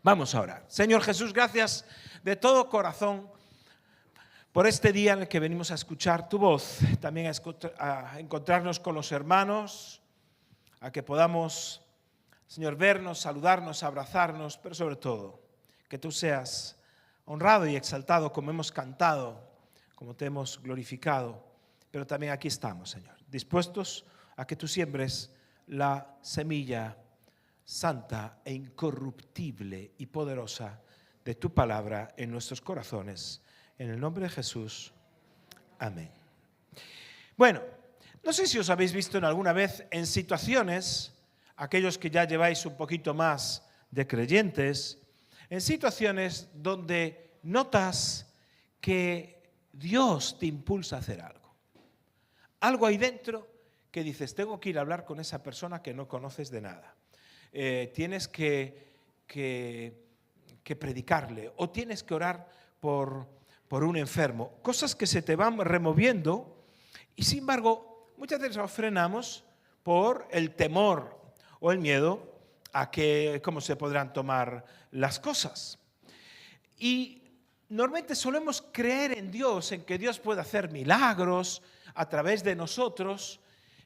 Vamos a orar. Señor Jesús, gracias de todo corazón por este día en el que venimos a escuchar tu voz, también a encontrarnos con los hermanos, a que podamos, Señor, vernos, saludarnos, abrazarnos, pero sobre todo, que tú seas honrado y exaltado como hemos cantado, como te hemos glorificado, pero también aquí estamos, Señor, dispuestos a que tú siembres la semilla santa e incorruptible y poderosa de tu palabra en nuestros corazones. En el nombre de Jesús. Amén. Bueno, no sé si os habéis visto en alguna vez en situaciones, aquellos que ya lleváis un poquito más de creyentes, en situaciones donde notas que Dios te impulsa a hacer algo. Algo ahí dentro que dices, tengo que ir a hablar con esa persona que no conoces de nada. Tienes que predicarle o tienes que orar por un enfermo. Cosas que se te van removiendo y sin embargo muchas veces nos frenamos por el temor o el miedo a cómo se podrán tomar las cosas. Y normalmente solemos creer en Dios, en que Dios puede hacer milagros a través de nosotros,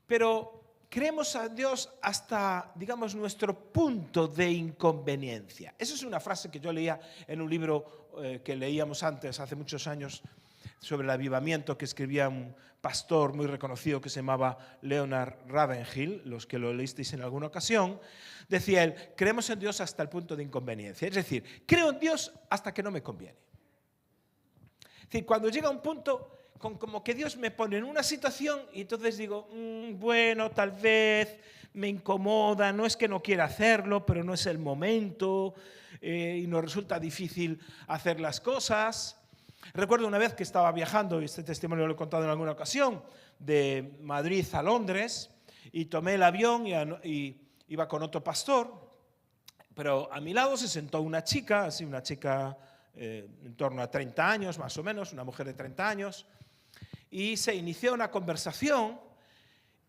pero creemos a Dios hasta, digamos, nuestro punto de inconveniencia. Esa es una frase que yo leía en un libro que leíamos antes, hace muchos años, sobre el avivamiento, que escribía un pastor muy reconocido que se llamaba Leonard Ravenhill, los que lo leísteis en alguna ocasión. Decía él, creemos en Dios hasta el punto de inconveniencia. Es decir, creo en Dios hasta que no me conviene. Es decir, cuando llega un punto como que Dios me pone en una situación y entonces digo, bueno, tal vez me incomoda, no es que no quiera hacerlo, pero no es el momento y nos resulta difícil hacer las cosas. Recuerdo una vez que estaba viajando, y este testimonio lo he contado en alguna ocasión, de Madrid a Londres, y tomé el avión y iba con otro pastor, pero a mi lado se sentó una chica, así una chica en torno a 30 años más o menos, una mujer de 30 años, y se inició una conversación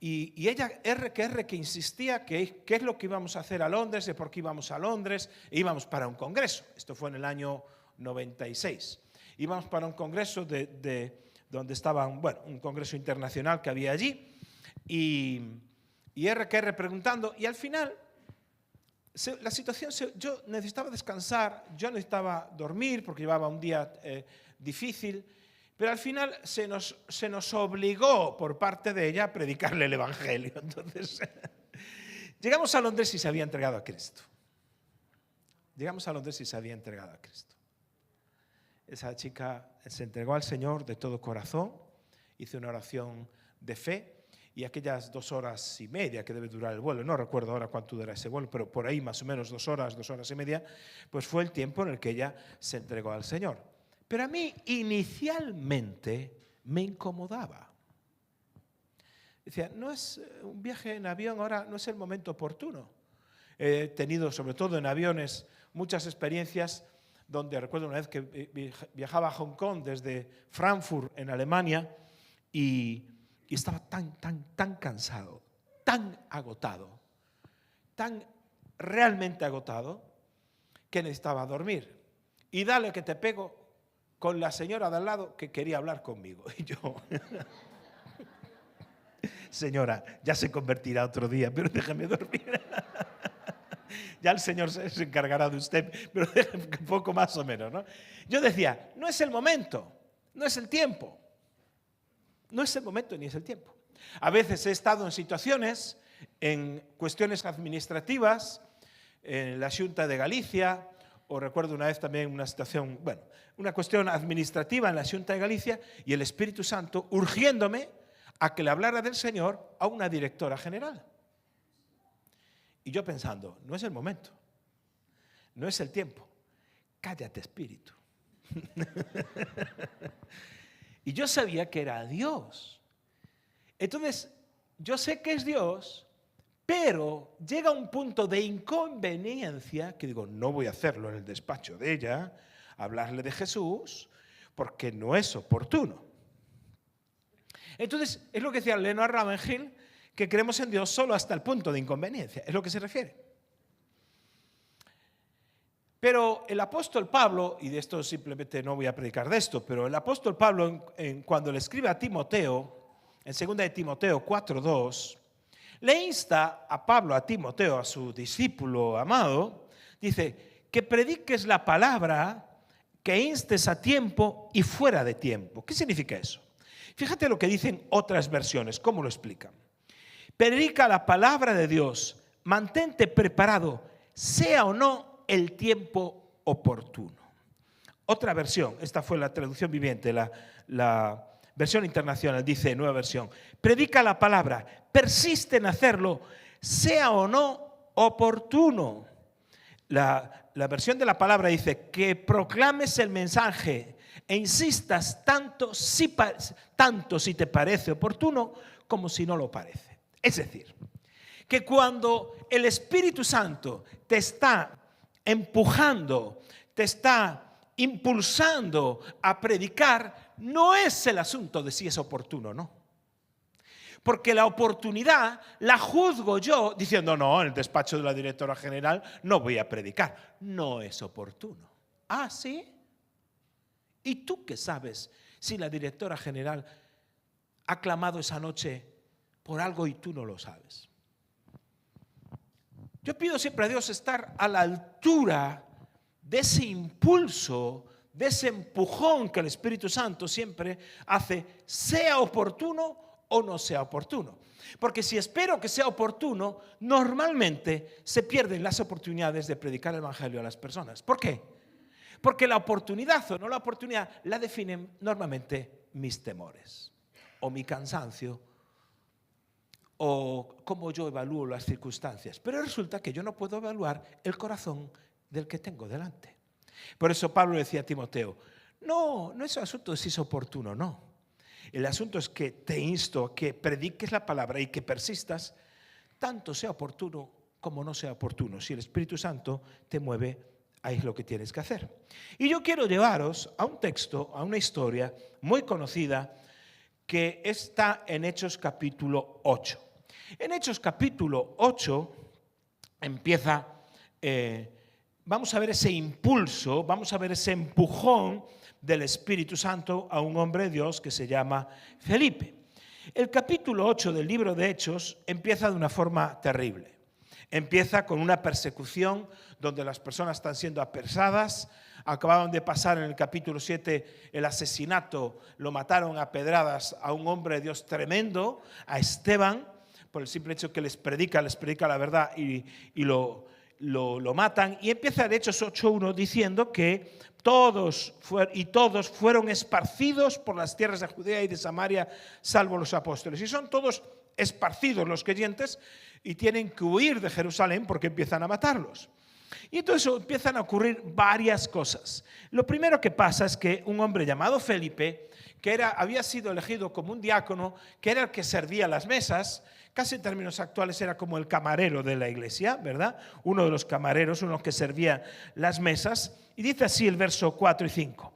y ella, que insistía qué es lo que íbamos a hacer a Londres, de por qué íbamos a Londres, e íbamos para un congreso. Esto fue en el año 96. Íbamos para un congreso donde estaban, un congreso internacional que había allí, y preguntando, y al final la situación, yo necesitaba descansar, yo necesitaba dormir porque llevaba un día difícil, pero al final se nos obligó por parte de ella a predicarle el Evangelio. Entonces, llegamos a Londres y se había entregado a Cristo. Esa chica se entregó al Señor de todo corazón, hizo una oración de fe, y aquellas 2 horas y media que debe durar el vuelo, no recuerdo ahora cuánto dura ese vuelo, pero por ahí más o menos 2 horas y media, pues fue el tiempo en el que ella se entregó al Señor. Pero a mí inicialmente me incomodaba. Decía, no es un viaje en avión, ahora no es el momento oportuno. He tenido, sobre todo en aviones, muchas experiencias donde recuerdo una vez que viajaba a Hong Kong desde Frankfurt en Alemania y estaba tan cansado, tan agotado, tan realmente agotado que necesitaba dormir. Y dale que te pego con la señora de al lado que quería hablar conmigo. Y yo, señora, ya se convertirá otro día, pero déjeme dormir. Ya el Señor se encargará de usted, pero un poco más o menos, ¿no? Yo decía, no es el momento, no es el tiempo. No es el momento ni es el tiempo. A veces he estado en situaciones, en cuestiones administrativas, en la Xunta de Galicia, o recuerdo una vez también una situación, una cuestión administrativa en la Xunta de Galicia, y el Espíritu Santo urgiéndome a que le hablara del Señor a una directora general. Y yo pensando, no es el momento, no es el tiempo, cállate, Espíritu. Y yo sabía que era Dios. Entonces, yo sé que es Dios, pero llega un punto de inconveniencia que digo, no voy a hacerlo en el despacho de ella, hablarle de Jesús, porque no es oportuno. Entonces, es lo que decía Leonard Ravenhill, que creemos en Dios solo hasta el punto de inconveniencia, es lo que se refiere. Pero el apóstol Pablo, y de esto simplemente no voy a predicar de esto, pero el apóstol Pablo cuando le escribe a Timoteo, en 2 de Timoteo 4:2, le insta a Pablo, a Timoteo, a su discípulo amado, dice, que prediques la palabra, que instes a tiempo y fuera de tiempo. ¿Qué significa eso? Fíjate lo que dicen otras versiones, cómo lo explican. Predica la palabra de Dios, mantente preparado, sea o no el tiempo oportuno. Otra versión, esta fue la traducción viviente, la versión internacional, dice, nueva versión, predica la palabra, persiste en hacerlo, sea o no oportuno. La versión de la palabra dice que proclames el mensaje e insistas tanto si te parece oportuno como si no lo parece. Es decir, que cuando el Espíritu Santo te está empujando, te está impulsando a predicar, no es el asunto de si es oportuno o no. Porque la oportunidad la juzgo yo diciendo, no, en el despacho de la directora general no voy a predicar. No es oportuno. ¿Ah, sí? ¿Y tú qué sabes si la directora general ha clamado esa noche por algo y tú no lo sabes? Yo pido siempre a Dios estar a la altura de ese impulso, de ese empujón que el Espíritu Santo siempre hace, sea oportuno o no sea oportuno. Porque si espero que sea oportuno, normalmente se pierden las oportunidades de predicar el Evangelio a las personas. ¿Por qué? Porque la oportunidad o no la oportunidad la definen normalmente mis temores, o mi cansancio, o cómo yo evalúo las circunstancias. Pero resulta que yo no puedo evaluar el corazón del que tengo delante. Por eso Pablo decía a Timoteo, no es un asunto de si es oportuno o no. El asunto es que te insto a que prediques la palabra y que persistas, tanto sea oportuno como no sea oportuno. Si el Espíritu Santo te mueve, ahí es lo que tienes que hacer. Y yo quiero llevaros a un texto, a una historia muy conocida que está en Hechos capítulo 8. En Hechos capítulo 8 empieza, vamos a ver ese impulso, vamos a ver ese empujón del Espíritu Santo a un hombre de Dios que se llama Felipe. El capítulo 8 del libro de Hechos empieza de una forma terrible. Empieza con una persecución donde las personas están siendo apresadas. Acababan de pasar en el capítulo 7 el asesinato, lo mataron a pedradas a un hombre de Dios tremendo, a Esteban, por el simple hecho que les predica la verdad y lo matan. Y empieza el Hechos 8:1 diciendo que todos fueron esparcidos por las tierras de Judea y de Samaria, salvo los apóstoles. Y son todos esparcidos los creyentes y tienen que huir de Jerusalén porque empiezan a matarlos. Y entonces empiezan a ocurrir varias cosas. Lo primero que pasa es que un hombre llamado Felipe, que había sido elegido como un diácono, que era el que servía las mesas, casi en términos actuales era como el camarero de la iglesia, ¿verdad? Uno de los camareros, uno que servía las mesas. Y dice así el verso 4 y 5.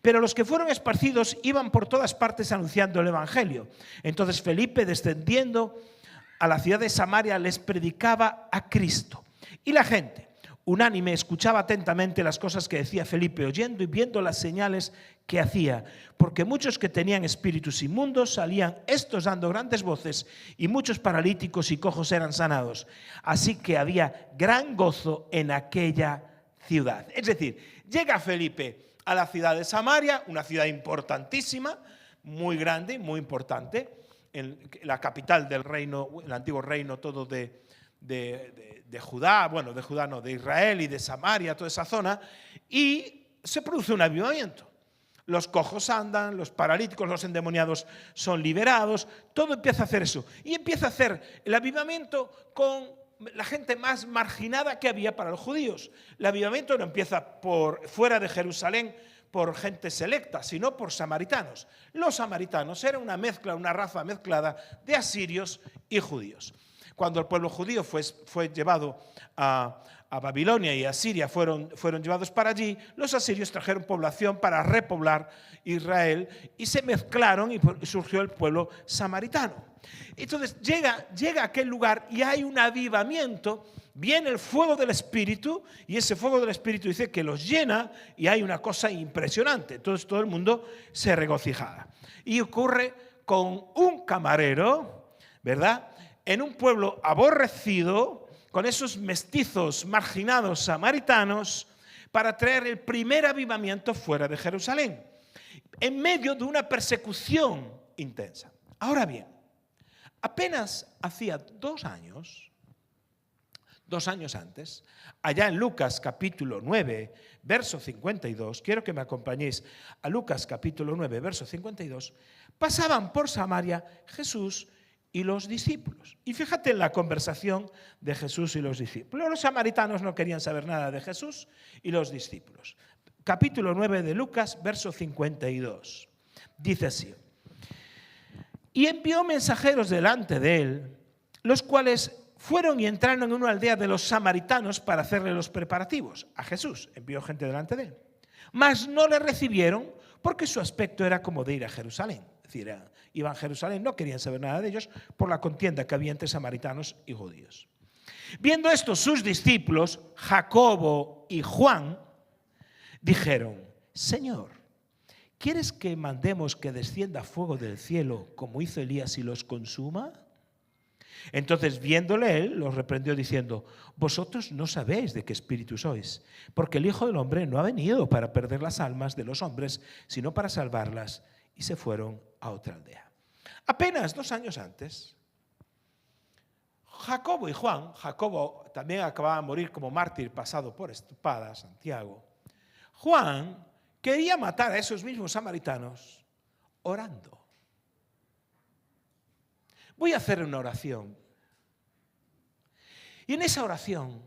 Pero los que fueron esparcidos iban por todas partes anunciando el Evangelio. Entonces Felipe, descendiendo a la ciudad de Samaria, les predicaba a Cristo. Y la gente, unánime, escuchaba atentamente las cosas que decía Felipe, oyendo y viendo las señales que hacía, porque muchos que tenían espíritus inmundos salían, estos dando grandes voces, y muchos paralíticos y cojos eran sanados. Así que había gran gozo en aquella ciudad. Es decir, llega Felipe a la ciudad de Samaria, una ciudad importantísima, muy grande, muy importante, en la capital del reino, el antiguo reino todo de Judá, bueno, de Judá no, de Israel y de Samaria, toda esa zona, y se produce un avivamiento. Los cojos andan, los paralíticos, los endemoniados son liberados, todo empieza a hacer eso. Y empieza a hacer el avivamiento con la gente más marginada que había para los judíos. El avivamiento no empieza por fuera de Jerusalén por gente selecta, sino por samaritanos. Los samaritanos eran una mezcla, una raza mezclada de asirios y judíos. Cuando el pueblo judío fue llevado a Babilonia y a Siria fueron llevados para allí, los asirios trajeron población para repoblar Israel y se mezclaron y surgió el pueblo samaritano. Entonces llega a aquel lugar y hay un avivamiento viene el fuego del Espíritu, y ese fuego del Espíritu dice que los llena, y hay una cosa impresionante. Entonces todo el mundo se regocijaba. Y ocurre con un camarero, ¿verdad?, en un pueblo aborrecido, con esos mestizos marginados samaritanos, para traer el primer avivamiento fuera de Jerusalén, en medio de una persecución intensa. Ahora bien, apenas hacía 2 años antes, allá en Lucas capítulo 9, verso 52, quiero que me acompañéis a Lucas capítulo 9, verso 52, pasaban por Samaria Jesús y los discípulos. Y fíjate en la conversación de Jesús y los discípulos. Los samaritanos no querían saber nada de Jesús y los discípulos. Capítulo 9 de Lucas, verso 52. Dice así: y envió mensajeros delante de él, los cuales fueron y entraron en una aldea de los samaritanos para hacerle los preparativos. A Jesús envió gente delante de él. Mas no le recibieron porque su aspecto era como de ir a Jerusalén. Es decir, iban a Jerusalén, no querían saber nada de ellos por la contienda que había entre samaritanos y judíos. Viendo esto, sus discípulos, Jacobo y Juan, dijeron: Señor, ¿quieres que mandemos que descienda fuego del cielo como hizo Elías y los consuma? Entonces, viéndole él, los reprendió diciendo: vosotros no sabéis de qué espíritu sois, porque el Hijo del Hombre no ha venido para perder las almas de los hombres, sino para salvarlas. Y se fueron a otra aldea. Apenas 2 años antes, Jacobo y Juan, Jacobo también acababa de morir como mártir pasado por espada, Santiago. Juan quería matar a esos mismos samaritanos orando. Voy a hacer una oración. Y en esa oración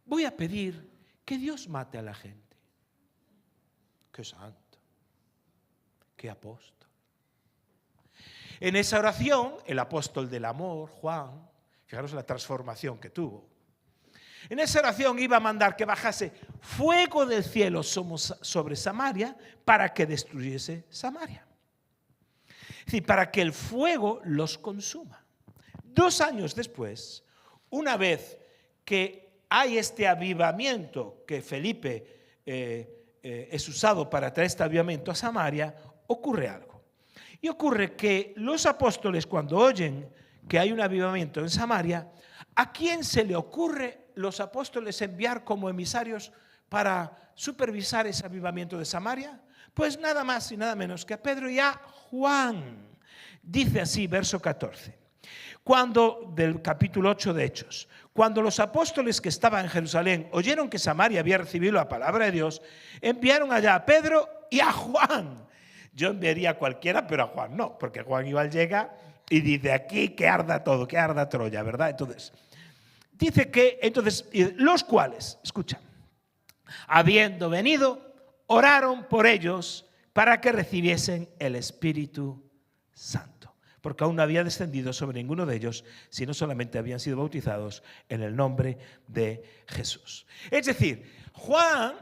voy a pedir que Dios mate a la gente. ¡Qué santo! ¡Qué apóstol! En esa oración, el apóstol del amor, Juan, fijaros la transformación que tuvo. En esa oración iba a mandar que bajase fuego del cielo sobre Samaria para que destruyese Samaria. Es decir, para que el fuego los consuma. 2 años después, una vez que hay este avivamiento que Felipe es usado para traer este avivamiento a Samaria, ocurre algo. Y ocurre que los apóstoles, cuando oyen que hay un avivamiento en Samaria, ¿a quién se le ocurre los apóstoles enviar como emisarios para supervisar ese avivamiento de Samaria? Pues nada más y nada menos que a Pedro y a Juan. Dice así, verso 14, del capítulo 8 de Hechos: cuando los apóstoles que estaban en Jerusalén oyeron que Samaria había recibido la palabra de Dios, enviaron allá a Pedro y a Juan. Yo enviaría a cualquiera, pero a Juan no, porque Juan igual llega y dice: aquí que arda todo, que arda Troya, ¿verdad? Entonces, dice que los cuales, escucha, habiendo venido, oraron por ellos para que recibiesen el Espíritu Santo, porque aún no había descendido sobre ninguno de ellos, sino solamente habían sido bautizados en el nombre de Jesús. Es decir, Juan,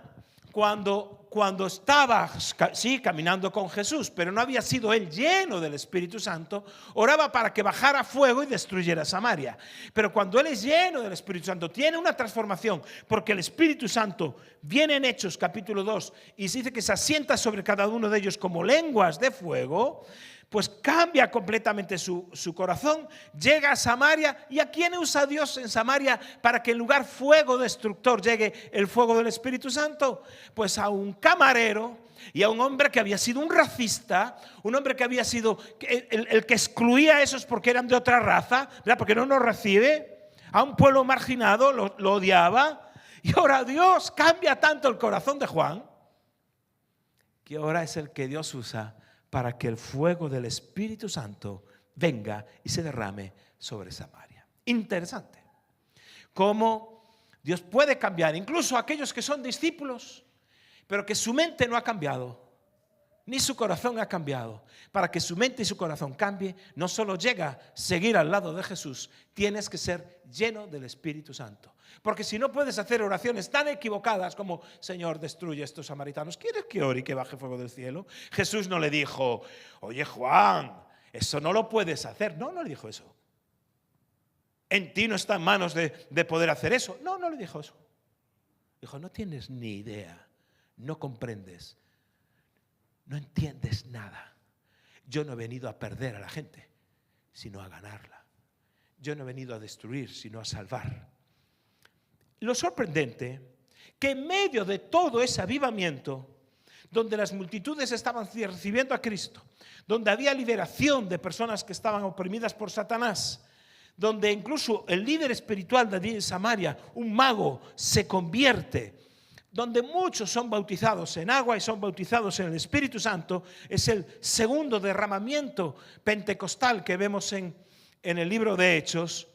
cuando estaba, sí, caminando con Jesús, pero no había sido él lleno del Espíritu Santo, oraba para que bajara fuego y destruyera Samaria. Pero cuando él es lleno del Espíritu Santo, tiene una transformación, porque el Espíritu Santo viene en Hechos capítulo 2 y se dice que se asienta sobre cada uno de ellos como lenguas de fuego. Pues cambia completamente su corazón, llega a Samaria. ¿Y a quién usa Dios en Samaria para que en lugar fuego destructor llegue el fuego del Espíritu Santo? Pues a un camarero y a un hombre que había sido un racista, un hombre que había sido el que excluía a esos porque eran de otra raza, ¿verdad? Porque no nos recibe, a un pueblo marginado, lo odiaba. Y ahora Dios cambia tanto el corazón de Juan, que ahora es el que Dios usa para que el fuego del Espíritu Santo venga y se derrame sobre Samaria. Interesante. Cómo Dios puede cambiar incluso a aquellos que son discípulos, pero que su mente no ha cambiado, ni su corazón ha cambiado. Para que su mente y su corazón cambie, no solo llega a seguir al lado de Jesús, tienes que ser lleno del Espíritu Santo. Porque si no, puedes hacer oraciones tan equivocadas como: Señor, destruye a estos samaritanos. ¿Quieres que ore y que baje fuego del cielo? Jesús no le dijo: oye, Juan, eso no lo puedes hacer. No le dijo eso. En ti no está en manos de poder hacer eso. No, no le dijo eso. Dijo, no tienes ni idea, no comprendes, no entiendes nada. Yo no he venido a perder a la gente, sino a ganarla. Yo no he venido a destruir, sino a salvar. Lo sorprendente, que en medio de todo ese avivamiento, donde las multitudes estaban recibiendo a Cristo, donde había liberación de personas que estaban oprimidas por Satanás, donde incluso el líder espiritual de allí en Samaria, un mago, se convierte, donde muchos son bautizados en agua y son bautizados en el Espíritu Santo, es el segundo derramamiento pentecostal que vemos en el libro de Hechos.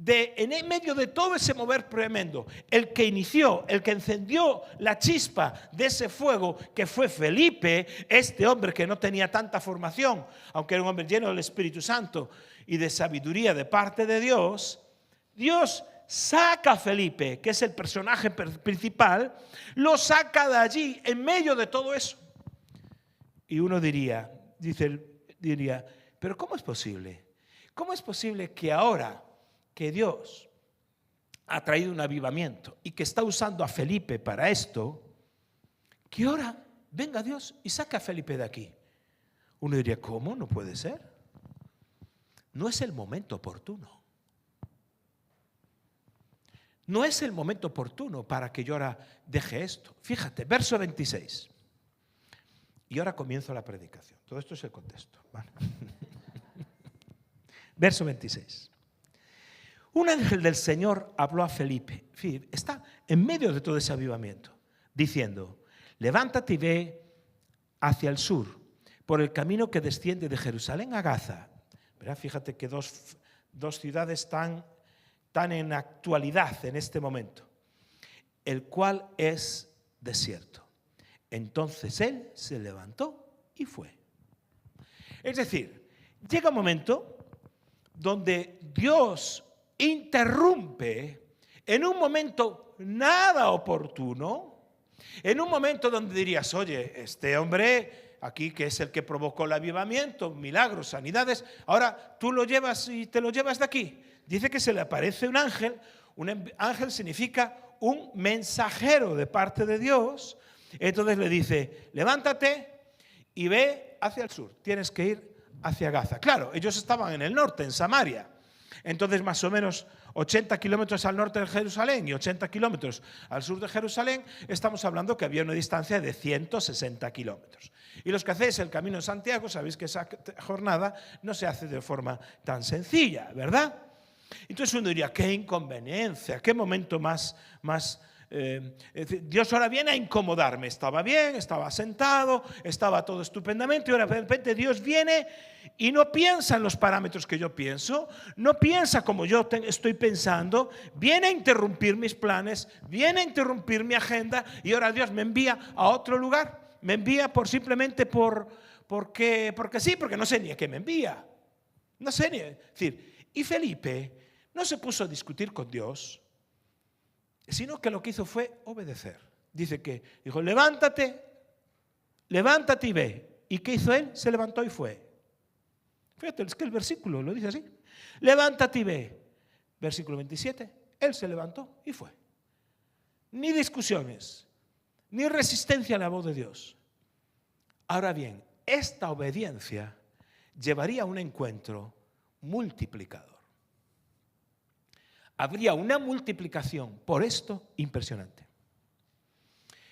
En medio de todo ese mover tremendo, el que inició, el que encendió la chispa de ese fuego, que fue Felipe, este hombre que no tenía tanta formación, aunque era un hombre lleno del Espíritu Santo y de sabiduría de parte de Dios, Dios saca a Felipe, que es el personaje principal, lo saca de allí, en medio de todo eso. Y uno diría, pero ¿cómo es posible? ¿Cómo es posible que ahora que Dios ha traído un avivamiento y que está usando a Felipe para esto, que ahora venga Dios y saca a Felipe de aquí? Uno diría, ¿cómo? No puede ser. No es el momento oportuno. No es el momento oportuno para que yo ahora deje esto. Fíjate, verso 26. Y ahora comienzo la predicación. Todo esto es el contexto, ¿vale? Verso 26. Un ángel del Señor habló a Felipe. Fíjate, está en medio de todo ese avivamiento, diciendo, levántate y ve hacia el sur, por el camino que desciende de Jerusalén a Gaza. ¿Verdad? Fíjate que dos ciudades tan en actualidad en este momento, el cual es desierto. Entonces él se levantó y fue. Es decir, llega un momento donde Dios interrumpe en un momento nada oportuno, en un momento donde dirías, oye, este hombre aquí que es el que provocó el avivamiento, milagros, sanidades, ahora tú lo llevas y te lo llevas de aquí. Dice que se le aparece un ángel. Un ángel significa un mensajero de parte de Dios. Entonces le dice, levántate y ve hacia el sur. Tienes que ir hacia Gaza. Claro, ellos estaban en el norte, en Samaria. Entonces más o menos 80 kilómetros al norte de Jerusalén y 80 kilómetros al sur de Jerusalén, estamos hablando que había una distancia de 160 kilómetros. Y los que hacéis el Camino de Santiago, sabéis que esa jornada no se hace de forma tan sencilla, ¿verdad? Entonces uno diría, qué inconveniencia, qué momento más Dios ahora viene a incomodarme. Estaba bien, estaba sentado, estaba todo estupendamente, y ahora de repente Dios viene y no piensa en los parámetros que yo pienso, no piensa como yo estoy pensando, viene a interrumpir mis planes, viene a interrumpir mi agenda, y ahora Dios me envía a otro lugar, me envía porque sí, porque no sé ni a qué me envía. No sé ni, es decir, y Felipe no se puso a discutir con Dios, sino que lo que hizo fue obedecer. Dice que dijo, levántate y ve. ¿Y qué hizo él? Se levantó y fue. Fíjate, es que el versículo lo dice así. Levántate y ve. Versículo 27. Él se levantó y fue. Ni discusiones, ni resistencia a la voz de Dios. Ahora bien, esta obediencia llevaría a un encuentro multiplicador. Habría una multiplicación por esto impresionante.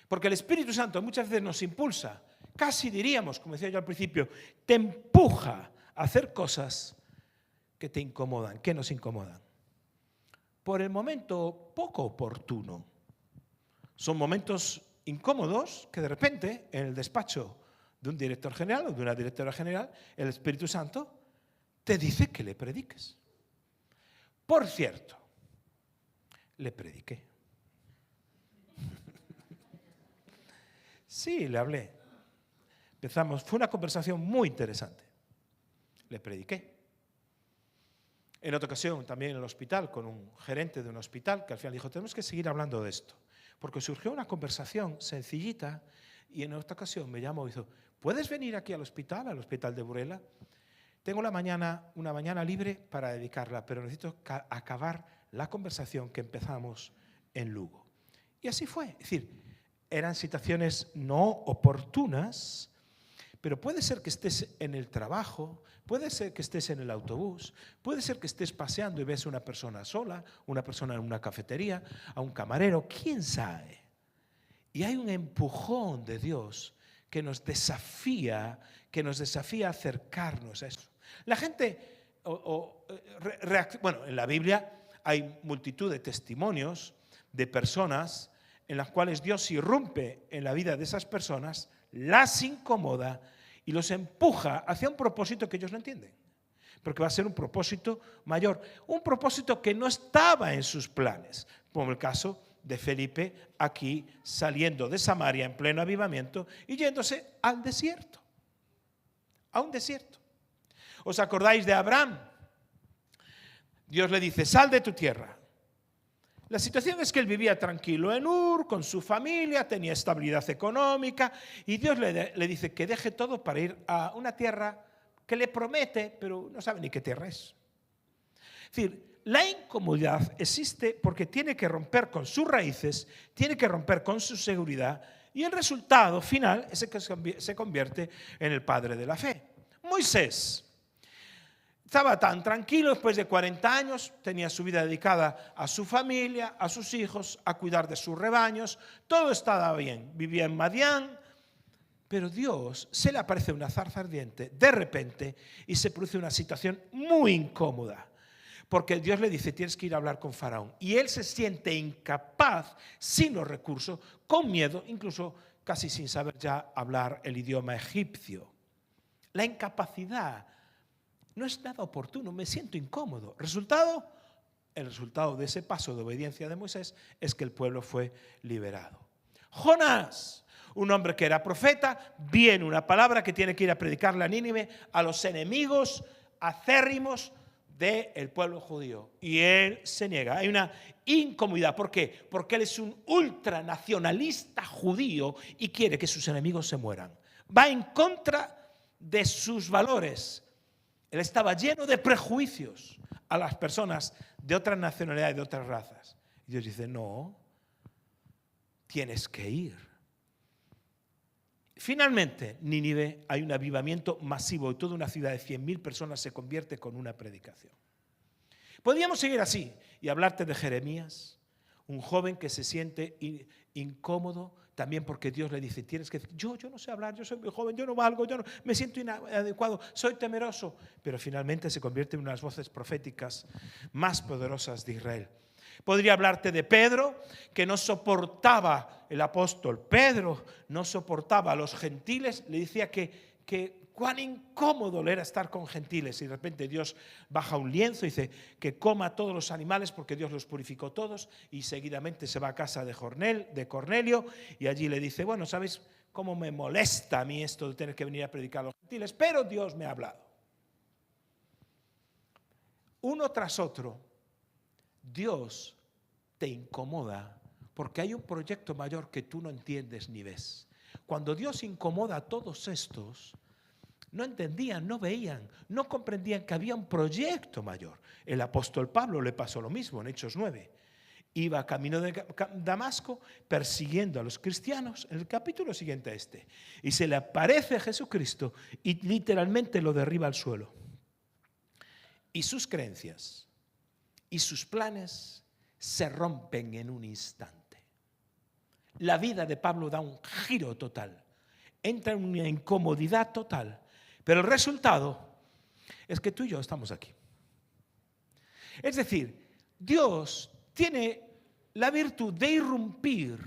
Porque el Espíritu Santo muchas veces nos impulsa, casi diríamos, como decía yo al principio, te empuja a hacer cosas que te incomodan, que nos incomodan. Por el momento poco oportuno. Son momentos incómodos que de repente en el despacho de un director general o de una directora general, el Espíritu Santo te dice que le prediques. Por cierto, le prediqué. Sí, le hablé. Empezamos, fue una conversación muy interesante. Le prediqué. En otra ocasión, también en el hospital, con un gerente de un hospital, que al final dijo, tenemos que seguir hablando de esto. Porque surgió una conversación sencillita, y en otra ocasión me llamó y dijo, ¿puedes venir aquí al hospital de Burela? tengo una mañana libre para dedicarla, pero necesito acabar la conversación que empezamos en Lugo. Y así fue. Es decir, eran situaciones no oportunas, pero puede ser que estés en el trabajo, puede ser que estés en el autobús, puede ser que estés paseando y ves a una persona sola, una persona en una cafetería, a un camarero, quién sabe. Y hay un empujón de Dios que nos desafía a acercarnos a eso. La gente, bueno, en la Biblia hay multitud de testimonios de personas en las cuales Dios irrumpe en la vida de esas personas, las incomoda y los empuja hacia un propósito que ellos no entienden. Porque va a ser un propósito mayor, un propósito que no estaba en sus planes, como el caso de Felipe aquí saliendo de Samaria en pleno avivamiento y yéndose al desierto, a un desierto. ¿Os acordáis de Abraham? Dios le dice, sal de tu tierra. La situación es que él vivía tranquilo en Ur, con su familia, tenía estabilidad económica y Dios le dice que deje todo para ir a una tierra que le promete, pero no sabe ni qué tierra es. Es decir, la incomodidad existe porque tiene que romper con sus raíces, tiene que romper con su seguridad y el resultado final es que se convierte en el padre de la fe. Moisés estaba tan tranquilo después de 40 años, tenía su vida dedicada a su familia, a sus hijos, a cuidar de sus rebaños, todo estaba bien, vivía en Madián, pero Dios se le aparece una zarza ardiente de repente y se produce una situación muy incómoda, porque Dios le dice, tienes que ir a hablar con Faraón, y él se siente incapaz, sin los recursos, con miedo, incluso casi sin saber ya hablar el idioma egipcio. La incapacidad no es nada oportuno, me siento incómodo. ¿Resultado? El resultado de ese paso de obediencia de Moisés es que el pueblo fue liberado. Jonás, un hombre que era profeta, viene una palabra que tiene que ir a predicarle a Nínive, a los enemigos acérrimos del pueblo judío. Y él se niega. Hay una incomodidad. ¿Por qué? Porque él es un ultranacionalista judío y quiere que sus enemigos se mueran. Va en contra de sus valores. Él estaba lleno de prejuicios a las personas de otras nacionalidades, de otras razas. Y Dios dice, no, tienes que ir. Finalmente, Nínive, hay un avivamiento masivo y toda una ciudad de 100.000 personas se convierte con una predicación. Podríamos seguir así y hablarte de Jeremías, un joven que se siente incómodo, también porque Dios le dice, tienes que decir, yo no sé hablar, yo soy muy joven, yo no valgo, yo no, me siento inadecuado, soy temeroso. Pero finalmente se convierte en una de las voces proféticas más poderosas de Israel. Podría hablarte de Pedro, que no soportaba, el apóstol Pedro, no soportaba a los gentiles, le decía que cuán incómodo le era estar con gentiles, y de repente Dios baja un lienzo y dice que coma a todos los animales porque Dios los purificó todos, y seguidamente se va a casa de Cornelio y allí le dice, bueno, ¿sabéis cómo me molesta a mí esto de tener que venir a predicar a los gentiles? Pero Dios me ha hablado. Uno tras otro, Dios te incomoda porque hay un proyecto mayor que tú no entiendes ni ves. Cuando Dios incomoda a todos estos, no entendían, no veían, no comprendían que había un proyecto mayor. El apóstol Pablo le pasó lo mismo en Hechos 9. Iba camino de Damasco persiguiendo a los cristianos, en el capítulo siguiente a este, y se le aparece Jesucristo y literalmente lo derriba al suelo. Y sus creencias y sus planes se rompen en un instante. La vida de Pablo da un giro total, entra en una incomodidad total. Pero el resultado es que tú y yo estamos aquí. Es decir, Dios tiene la virtud de irrumpir,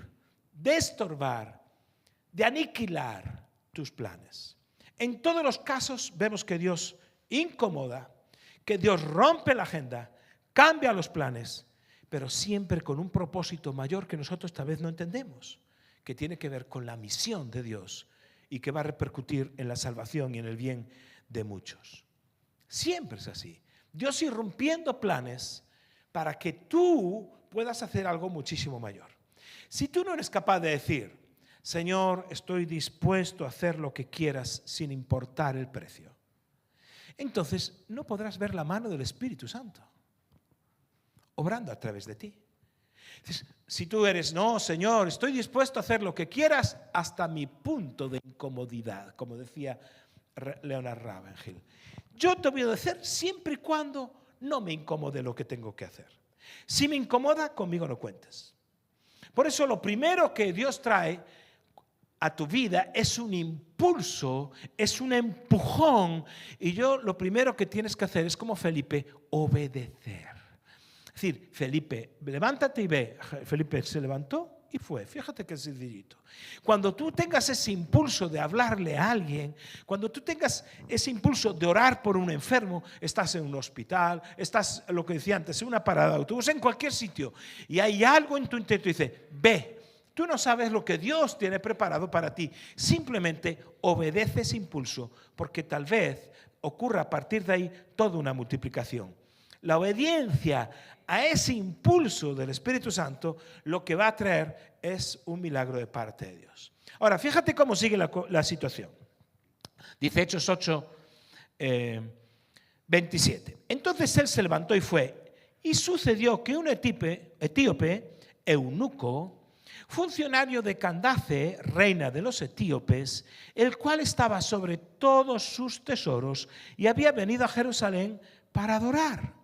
de estorbar, de aniquilar tus planes. En todos los casos vemos que Dios incomoda, que Dios rompe la agenda, cambia los planes, pero siempre con un propósito mayor que nosotros tal vez no entendemos, que tiene que ver con la misión de Dios y que va a repercutir en la salvación y en el bien de muchos. Siempre es así. Dios irrumpiendo planes para que tú puedas hacer algo muchísimo mayor. Si tú no eres capaz de decir, Señor, estoy dispuesto a hacer lo que quieras sin importar el precio, entonces no podrás ver la mano del Espíritu Santo obrando a través de ti. Entonces, si tú eres, no, Señor, estoy dispuesto a hacer lo que quieras hasta mi punto de incomodidad, como decía Leonard Ravenhill. Yo te voy a obedecer siempre y cuando no me incomode lo que tengo que hacer. Si me incomoda, conmigo no cuentes. Por eso lo primero que Dios trae a tu vida es un impulso, es un empujón. Y lo primero que tienes que hacer es como Felipe, obedecer. Es decir, Felipe, levántate y ve. Felipe se levantó y fue. Fíjate que es sencillito. Cuando tú tengas ese impulso de hablarle a alguien, cuando tú tengas ese impulso de orar por un enfermo, estás en un hospital, estás, lo que decía antes, en una parada de autobús, en cualquier sitio, y hay algo en tu interior que dice, ve. Tú no sabes lo que Dios tiene preparado para ti. Simplemente obedece ese impulso, porque tal vez ocurra a partir de ahí toda una multiplicación. La obediencia a ese impulso del Espíritu Santo lo que va a traer es un milagro de parte de Dios. Ahora, fíjate cómo sigue la situación. Dice Hechos 8, 27. Entonces él se levantó y fue. Y sucedió que un etíope, eunuco, funcionario de Candace, reina de los etíopes, el cual estaba sobre todos sus tesoros y había venido a Jerusalén para adorar.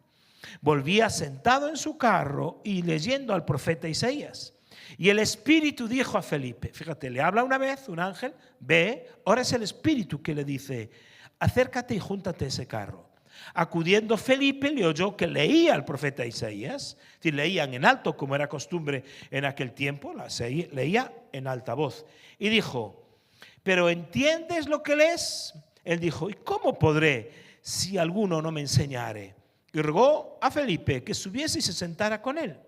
Volvía sentado en su carro y leyendo al profeta Isaías. Y el Espíritu dijo a Felipe, fíjate, le habla una vez un ángel, ve, ahora es el Espíritu que le dice, acércate y júntate a ese carro. Acudiendo Felipe le oyó que leía al profeta Isaías, es decir, leían en alto como era costumbre en aquel tiempo, leía en alta voz. Y dijo, ¿pero entiendes lo que lees? Él dijo, ¿y cómo podré si alguno no me enseñare? Y rogó a Felipe que subiese y se sentara con él.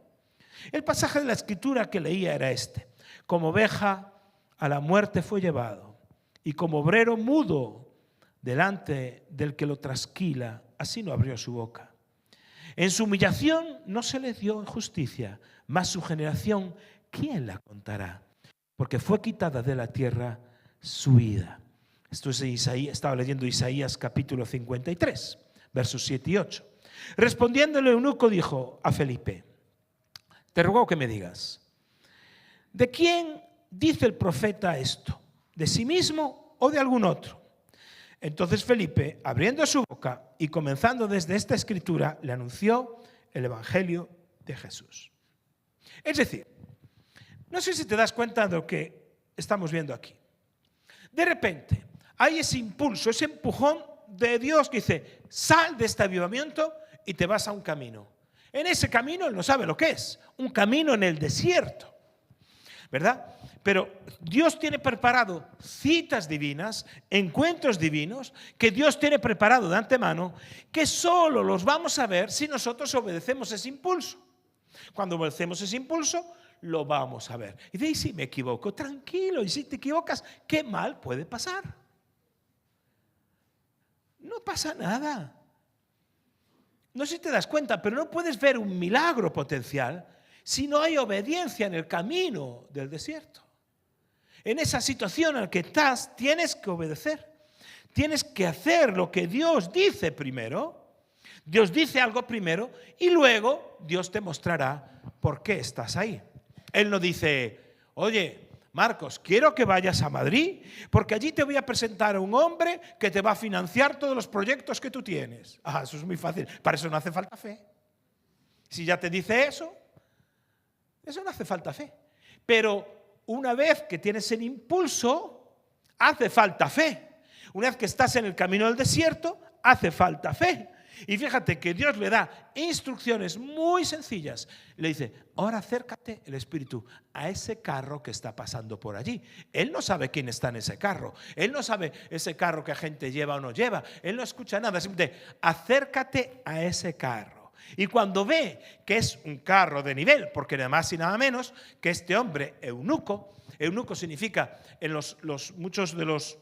El pasaje de la escritura que leía era este: como oveja a la muerte fue llevado, y como obrero mudo delante del que lo trasquila, así no abrió su boca. En su humillación no se le dio justicia, mas su generación, ¿quién la contará? Porque fue quitada de la tierra su vida. Esto es Isaías, estaba leyendo Isaías capítulo 53, versos 7 y 8. Respondiendo el eunuco dijo a Felipe, te ruego que me digas, ¿de quién dice el profeta esto? ¿De sí mismo o de algún otro? Entonces Felipe, abriendo su boca y comenzando desde esta escritura, le anunció el evangelio de Jesús. Es decir, no sé si te das cuenta de lo que estamos viendo aquí. De repente hay ese impulso, ese empujón de Dios que dice, sal de este avivamiento y te vas a un camino. En ese camino él no sabe lo que es, un camino en el desierto, ¿verdad? Pero Dios tiene preparado citas divinas, encuentros divinos, que Dios tiene preparado de antemano, que solo los vamos a ver si nosotros obedecemos ese impulso. Cuando obedecemos ese impulso, lo vamos a ver. Y de ahí, si me equivoco, tranquilo, y si te equivocas, ¿qué mal puede pasar? No pasa nada. No sé si te das cuenta, pero no puedes ver un milagro potencial si no hay obediencia en el camino del desierto. En esa situación en la que estás, tienes que obedecer. Tienes que hacer lo que Dios dice primero. Dios dice algo primero y luego Dios te mostrará por qué estás ahí. Él no dice, oye, Marcos, quiero que vayas a Madrid porque allí te voy a presentar a un hombre que te va a financiar todos los proyectos que tú tienes. Ah, eso es muy fácil. Para eso no hace falta fe. Si ya te dice eso no hace falta fe. Pero una vez que tienes el impulso, hace falta fe. Una vez que estás en el camino del desierto, hace falta fe. Y fíjate que Dios le da instrucciones muy sencillas. Le dice, ahora acércate el Espíritu a ese carro que está pasando por allí. Él no sabe quién está en ese carro. Él no sabe ese carro que gente lleva o no lleva. Él no escucha nada. Simplemente acércate a ese carro. Y cuando ve que es un carro de nivel, porque nada más y nada menos que este hombre eunuco significa en muchos de los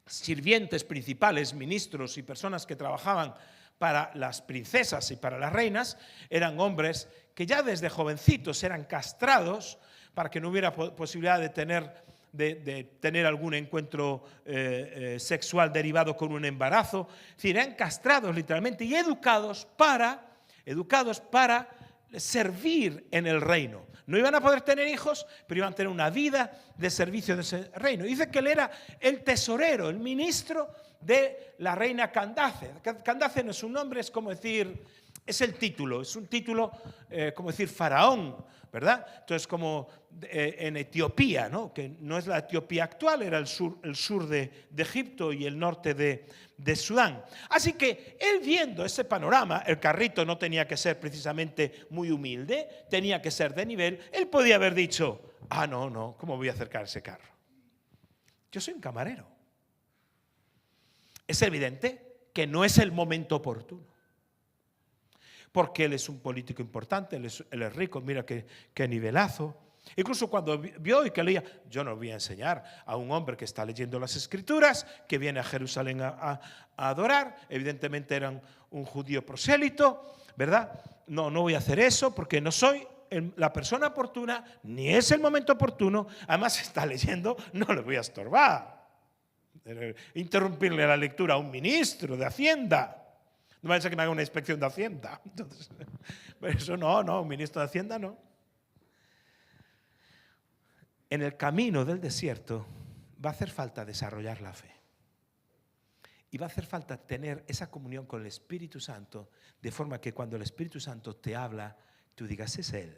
sirvientes principales, ministros y personas que trabajaban para las princesas y para las reinas, eran hombres que ya desde jovencitos eran castrados para que no hubiera posibilidad de tener de tener algún encuentro sexual derivado con un embarazo. Es decir, eran castrados literalmente y educados para servir en el reino. No iban a poder tener hijos, pero iban a tener una vida de servicio de ese reino. Dice que él era el tesorero, el ministro de la reina Candace. Candace no es un nombre, es como decir, es el título, es un título como decir faraón, ¿verdad? Entonces, como en Etiopía, ¿no? Que no es la Etiopía actual, era el sur de Egipto y el norte de Sudán. Así que él, viendo ese panorama, el carrito no tenía que ser precisamente muy humilde, tenía que ser de nivel. Él podía haber dicho, no, ¿cómo voy a acercar ese carro? Yo soy un camarero. Es evidente que no es el momento oportuno, porque él es un político importante, él es rico, mira qué nivelazo. Incluso cuando vio y que leía, yo no voy a enseñar a un hombre que está leyendo las Escrituras, que viene a Jerusalén a adorar, evidentemente era un judío prosélito, ¿verdad? No voy a hacer eso porque no soy la persona oportuna, ni es el momento oportuno, además está leyendo, no le voy a estorbar. Interrumpirle la lectura a un ministro de Hacienda. No me parece que me haga una inspección de Hacienda. Entonces, eso no, un ministro de Hacienda no. En el camino del desierto va a hacer falta desarrollar la fe. Y va a hacer falta tener esa comunión con el Espíritu Santo, de forma que cuando el Espíritu Santo te habla, tú digas, es Él.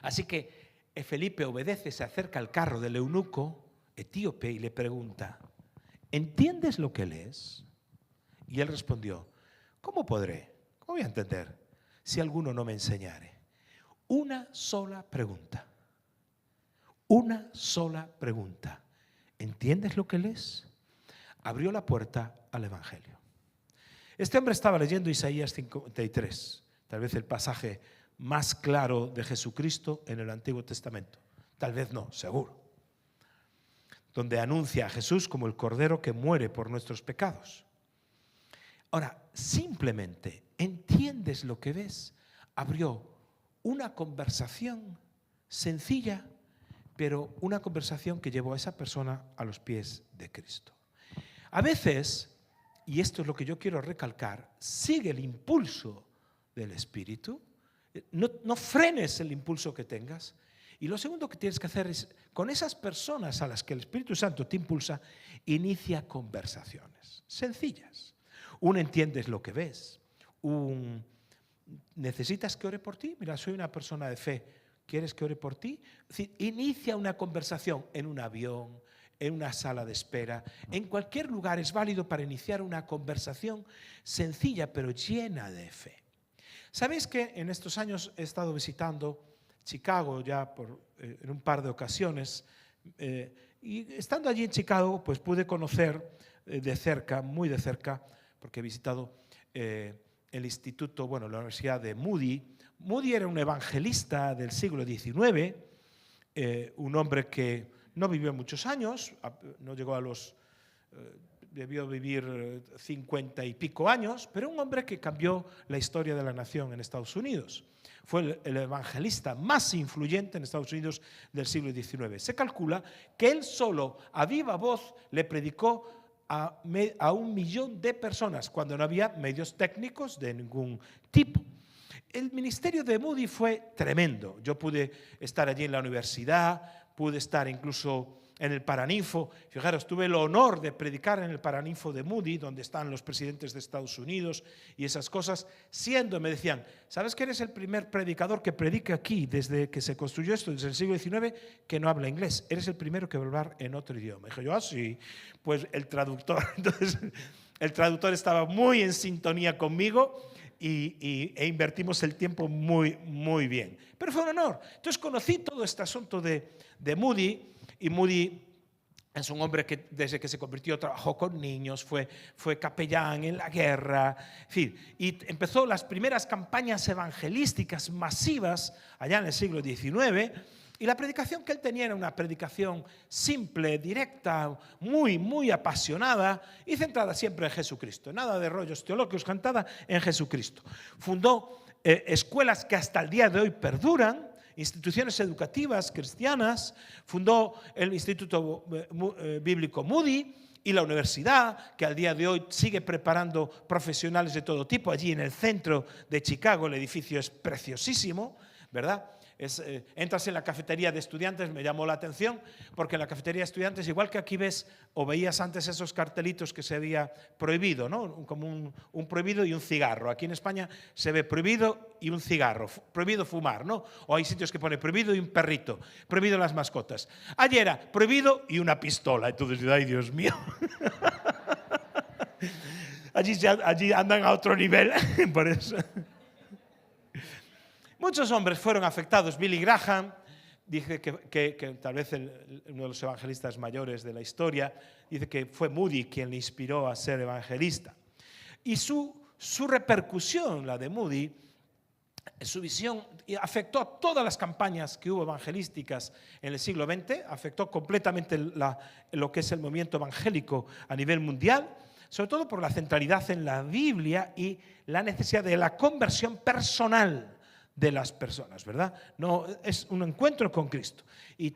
Así que Felipe obedece, se acerca al carro del eunuco etíope y le pregunta, ¿entiendes lo que lees? Y él respondió, ¿cómo podré? ¿Cómo voy a entender si alguno no me enseñare? Una sola pregunta. Una sola pregunta. ¿Entiendes lo que lees? Abrió la puerta al Evangelio. Este hombre estaba leyendo Isaías 53, tal vez el pasaje más claro de Jesucristo en el Antiguo Testamento. Tal vez no, seguro. Donde anuncia a Jesús como el Cordero que muere por nuestros pecados. Ahora, simplemente, ¿entiendes lo que ves? Abrió una conversación sencilla, pero una conversación que llevó a esa persona a los pies de Cristo. A veces, y esto es lo que yo quiero recalcar, sigue el impulso del Espíritu, no frenes el impulso que tengas. Y lo segundo que tienes que hacer es, con esas personas a las que el Espíritu Santo te impulsa, inicia conversaciones sencillas. ¿Entiendes lo que ves? ¿Necesitas que ore por ti? Mira, soy una persona de fe. ¿Quieres que ore por ti? Es decir, inicia una conversación en un avión, en una sala de espera, en cualquier lugar es válido para iniciar una conversación sencilla pero llena de fe. ¿Sabéis que en estos años he estado visitando Chicago ya en un par de ocasiones? Y estando allí en Chicago, pues pude conocer de cerca, muy de cerca, porque he visitado el instituto, la Universidad de Moody. Moody era un evangelista del siglo XIX, un hombre que no vivió muchos años, no llegó a debió vivir 50 y pico años, pero un hombre que cambió la historia de la nación en Estados Unidos. Fue el evangelista más influyente en Estados Unidos del siglo XIX. Se calcula que él solo, a viva voz, le predicó a 1 millón de personas, cuando no había medios técnicos de ningún tipo. El ministerio de Moody fue tremendo. Yo pude estar allí en la universidad, pude estar incluso en el Paraninfo. Fijaros, tuve el honor de predicar en el Paraninfo de Moody, donde están los presidentes de Estados Unidos y esas cosas, me decían, ¿sabes que eres el primer predicador que predica aquí desde que se construyó esto, desde el siglo XIX, que no habla inglés? Eres el primero que va a hablar en otro idioma. Dije yo, sí, pues el traductor. Entonces, el traductor estaba muy en sintonía conmigo e invertimos el tiempo muy, muy bien. Pero fue un honor. Entonces conocí todo este asunto de Moody, y Moody es un hombre que desde que se convirtió trabajó con niños, fue capellán en la guerra, en fin, y empezó las primeras campañas evangelísticas masivas allá en el siglo XIX, y la predicación que él tenía era una predicación simple, directa, muy, muy apasionada y centrada siempre en Jesucristo. Nada de rollos teológicos, cantada en Jesucristo. Fundó escuelas que hasta el día de hoy perduran, instituciones educativas cristianas, fundó el Instituto Bíblico Moody y la universidad, que al día de hoy sigue preparando profesionales de todo tipo. Allí en el centro de Chicago, el edificio es preciosísimo, ¿verdad? Entras en la cafetería de estudiantes, me llamó la atención, porque en la cafetería de estudiantes, igual que aquí ves o veías antes esos cartelitos que se había prohibido, ¿no? Como un prohibido y un cigarro. Aquí en España se ve prohibido y un cigarro, prohibido fumar, ¿no? O hay sitios que pone prohibido y un perrito, prohibido las mascotas. Allí era prohibido y una pistola. Entonces, ay, Dios mío. Allí andan a otro nivel, por eso. Muchos hombres fueron afectados. Billy Graham, dice que tal vez uno de los evangelistas mayores de la historia, dice que fue Moody quien le inspiró a ser evangelista. Y su repercusión, la de Moody, su visión afectó a todas las campañas que hubo evangelísticas en el siglo XX, afectó completamente lo que es el movimiento evangélico a nivel mundial, sobre todo por la centralidad en la Biblia y la necesidad de la conversión personal de las personas, ¿verdad? No, es un encuentro con Cristo. Y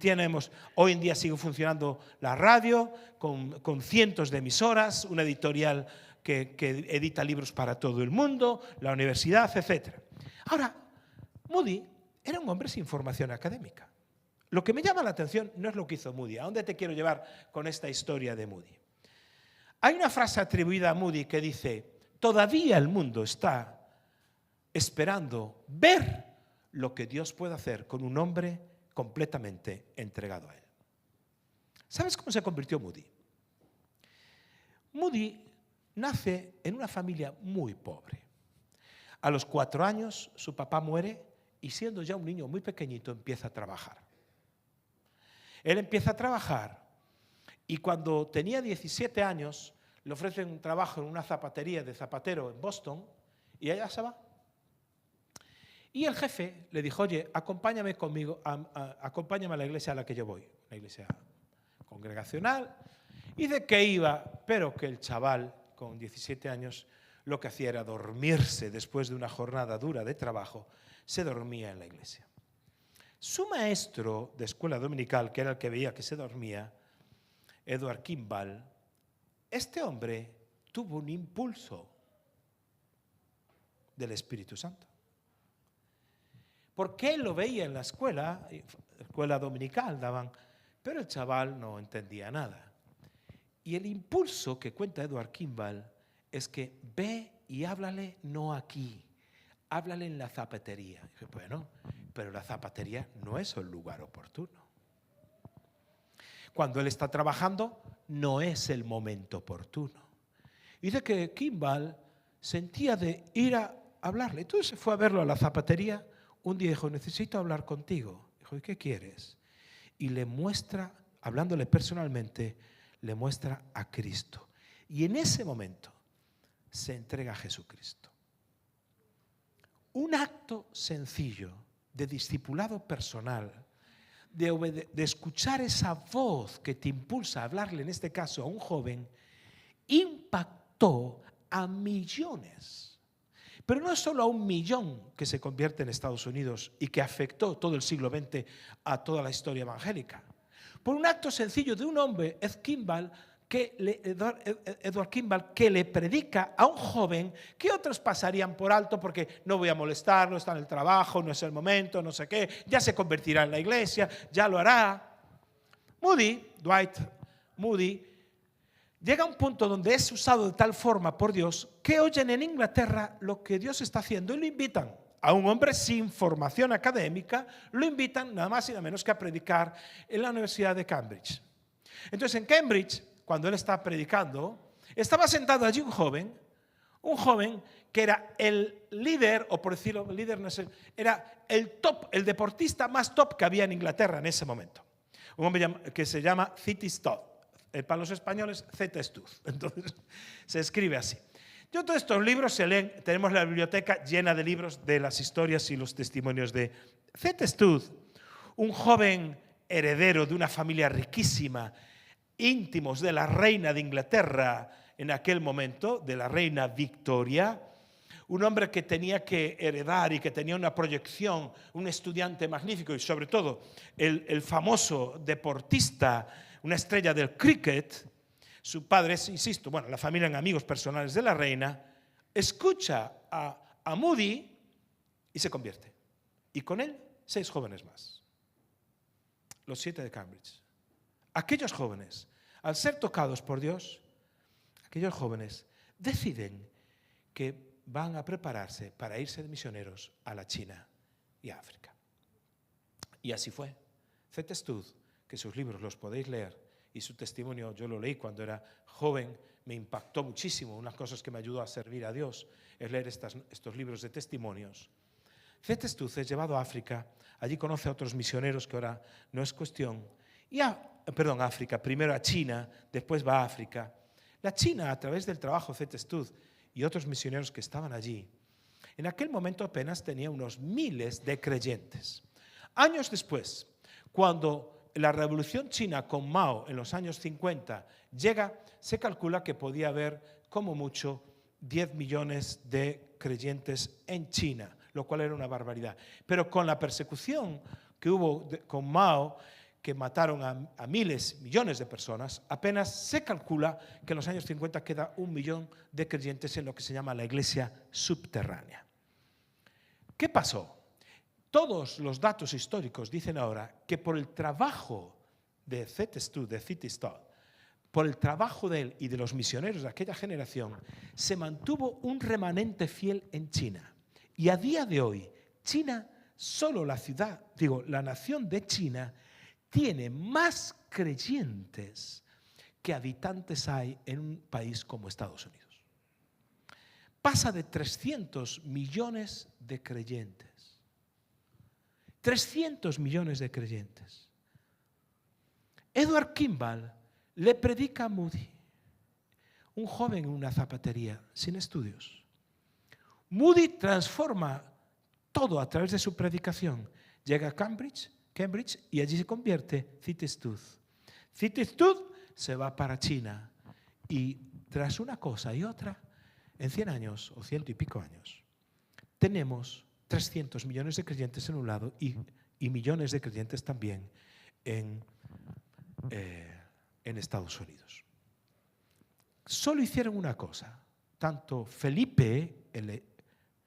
hoy en día sigue funcionando la radio con cientos de emisoras, una editorial que edita libros para todo el mundo, la universidad, etc. Ahora, Moody era un hombre sin formación académica. Lo que me llama la atención no es lo que hizo Moody. ¿A dónde te quiero llevar con esta historia de Moody? Hay una frase atribuida a Moody que dice: todavía el mundo está esperando ver lo que Dios puede hacer con un hombre completamente entregado a Él. ¿Sabes cómo se convirtió Moody? Moody nace en una familia muy pobre. A los 4 años su papá muere y siendo ya un niño muy pequeñito empieza a trabajar. Él empieza a trabajar y cuando tenía 17 años le ofrecen un trabajo en una zapatería de zapatero en Boston y allá se va. Y el jefe le dijo: oye, acompáñame conmigo, acompáñame a la iglesia a la que yo voy, una iglesia congregacional. Y de que iba, pero que el chaval con 17 años lo que hacía era dormirse después de una jornada dura de trabajo, se dormía en la iglesia. Su maestro de escuela dominical, que era el que veía que se dormía, Edward Kimball, este hombre tuvo un impulso del Espíritu Santo. Porque él lo veía en la escuela dominical daban, pero el chaval no entendía nada. Y el impulso que cuenta Edward Kimball es que ve y háblale no aquí, háblale en la zapatería. Y dije, bueno, pero la zapatería no es el lugar oportuno. Cuando él está trabajando, no es el momento oportuno. Y dice que Kimball sentía de ir a hablarle. Entonces se fue a verlo a la zapatería. Un día dijo: necesito hablar contigo. Dijo: ¿y qué quieres? Y le muestra, hablándole personalmente, le muestra a Cristo. Y en ese momento se entrega a Jesucristo. Un acto sencillo de discipulado personal, de escuchar esa voz que te impulsa a hablarle, en este caso a un joven, impactó a millones. Pero no es solo a 1 millón que se convierte en Estados Unidos y que afectó todo el siglo XX a toda la historia evangélica. Por un acto sencillo de un hombre, Edward Kimball, que le predica a un joven que otros pasarían por alto porque no voy a molestarlo, está en el trabajo, no es el momento, no sé qué, ya se convertirá en la iglesia, ya lo hará. Dwight Moody, llega a un punto donde es usado de tal forma por Dios que oyen en Inglaterra lo que Dios está haciendo y lo invitan. A un hombre sin formación académica lo invitan nada más y nada menos que a predicar en la Universidad de Cambridge. Entonces en Cambridge, cuando él está predicando, estaba sentado allí un joven que era el líder, o por decirlo, el líder no sé, era el top, el deportista más top que había en Inglaterra en ese momento. Un hombre que se llama C.T. Studd. Para los españoles, C.T. Studd. Entonces, se escribe así. Todos estos libros se leen, tenemos la biblioteca llena de libros de las historias y los testimonios de C.T. Studd, un joven heredero de una familia riquísima, íntimos de la reina de Inglaterra en aquel momento, de la reina Victoria, un hombre que tenía que heredar y que tenía una proyección, un estudiante magnífico y sobre todo el famoso deportista, una estrella del cricket. Su padre, insisto, la familia eran amigos personales de la reina, escucha a Moody y se convierte. Y con él 6 jóvenes más, los 7 de Cambridge. Aquellos jóvenes, al ser tocados por Dios, aquellos jóvenes deciden que van a prepararse para irse de misioneros a la China y a África. Y así fue. C.T. Studd, que sus libros los podéis leer, y su testimonio yo lo leí cuando era joven, me impactó muchísimo. Unas cosas que me ayudó a servir a Dios es leer estos libros de testimonios. C.T. Studd es llevado a África, allí conoce a otros misioneros que ahora no es cuestión, África, primero a China, después va a África. La China, a través del trabajo de C.T. Studd y otros misioneros que estaban allí, en aquel momento apenas tenía unos miles de creyentes. Años después, cuando la revolución china con Mao en los años 50 llega, se calcula que podía haber como mucho 10 millones de creyentes en China, lo cual era una barbaridad. Pero con la persecución que hubo con Mao, que mataron a miles, millones de personas, apenas se calcula que en los años 50 queda 1 millón de creyentes en lo que se llama la iglesia subterránea. ¿Qué pasó? Todos los datos históricos dicen ahora que por el trabajo de C.T. Studd, por el trabajo de él y de los misioneros de aquella generación, se mantuvo un remanente fiel en China. Y a día de hoy, China, solo la nación de China, tiene más creyentes que habitantes hay en un país como Estados Unidos. Pasa de 300 millones de creyentes. 300 millones de creyentes. Edward Kimball le predica a Moody, un joven en una zapatería, sin estudios. Moody transforma todo a través de su predicación. Llega a Cambridge y allí se convierte C.T. Studd. C.T. Studd se va para China y tras una cosa y otra, en 100 años o 100 y pico años, tenemos 300 millones de creyentes en un lado y millones de creyentes también en Estados Unidos. Solo hicieron una cosa, tanto Felipe,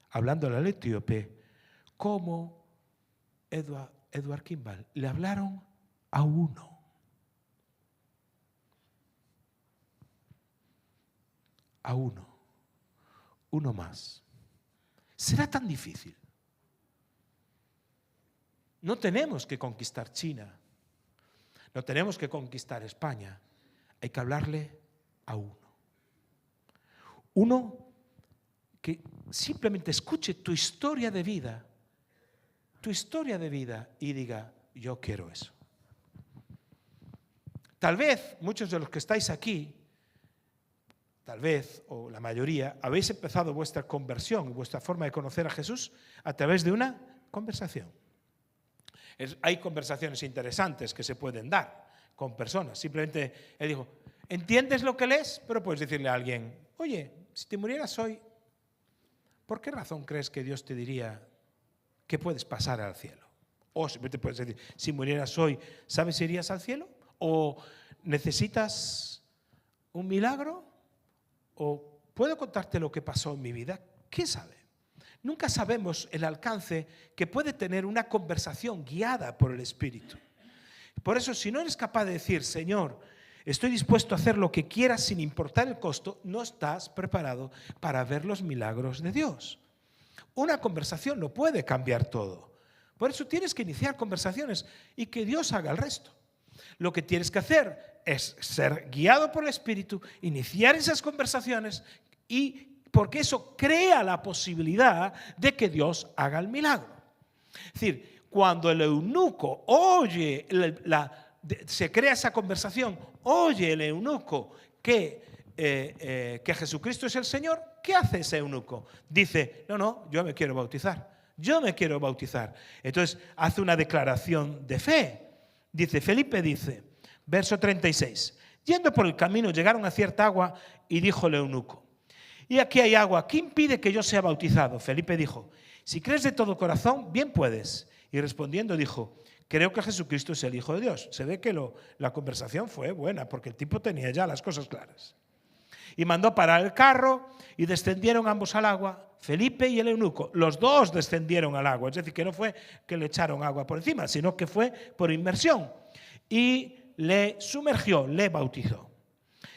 hablando al etíope, como Edward Kimball, le hablaron a uno. A uno más. ¿Será tan difícil? No tenemos que conquistar China, no tenemos que conquistar España, hay que hablarle a uno. Uno que simplemente escuche tu historia de vida y diga, yo quiero eso. Tal vez muchos de los que estáis aquí, tal vez, o la mayoría, habéis empezado vuestra conversión, vuestra forma de conocer a Jesús a través de una conversación. Hay conversaciones interesantes que se pueden dar con personas. Simplemente él dijo, ¿entiendes lo que lees? Pero puedes decirle a alguien, oye, si te murieras hoy, ¿por qué razón crees que Dios te diría que puedes pasar al cielo? O simplemente puedes decir, si murieras hoy, ¿sabes si irías al cielo? ¿O necesitas un milagro? ¿O puedo contarte lo que pasó en mi vida? ¿Quién sabe? Nunca sabemos el alcance que puede tener una conversación guiada por el Espíritu. Por eso, si no eres capaz de decir, Señor, estoy dispuesto a hacer lo que quieras sin importar el costo, no estás preparado para ver los milagros de Dios. Una conversación no puede cambiar todo. Por eso tienes que iniciar conversaciones y que Dios haga el resto. Lo que tienes que hacer es ser guiado por el Espíritu, iniciar esas conversaciones porque eso crea la posibilidad de que Dios haga el milagro. Es decir, cuando el eunuco oye, se crea esa conversación, oye el eunuco que Jesucristo es el Señor, ¿qué hace ese eunuco? Dice, no, yo me quiero bautizar. Entonces hace una declaración de fe. Felipe dice, verso 36, yendo por el camino llegaron a cierta agua y dijo el eunuco, y aquí hay agua, ¿qué impide que yo sea bautizado? Felipe dijo, si crees de todo corazón, bien puedes. Y respondiendo dijo, creo que Jesucristo es el Hijo de Dios. Se ve que la conversación fue buena, porque el tipo tenía ya las cosas claras. Y mandó parar el carro y descendieron ambos al agua, Felipe y el eunuco. Los dos descendieron al agua, es decir, que no fue que le echaron agua por encima, sino que fue por inmersión. Y le sumergió, le bautizó.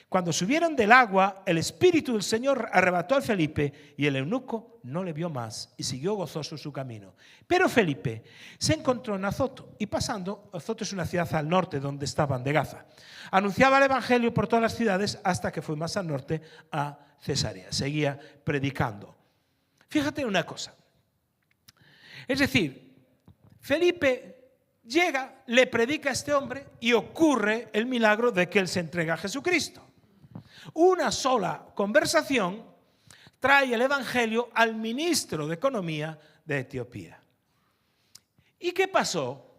Cuando subieron del agua, el Espíritu del Señor arrebató a Felipe y el eunuco no le vio más y siguió gozoso su camino. Pero Felipe se encontró en Azoto y pasando, Azoto es una ciudad al norte donde estaban de Gaza, anunciaba el Evangelio por todas las ciudades hasta que fue más al norte a Cesarea. Seguía predicando. Fíjate una cosa. Es decir, Felipe llega, le predica a este hombre y ocurre el milagro de que él se entrega a Jesucristo. Una sola conversación trae el Evangelio al ministro de Economía de Etiopía. ¿Y qué pasó?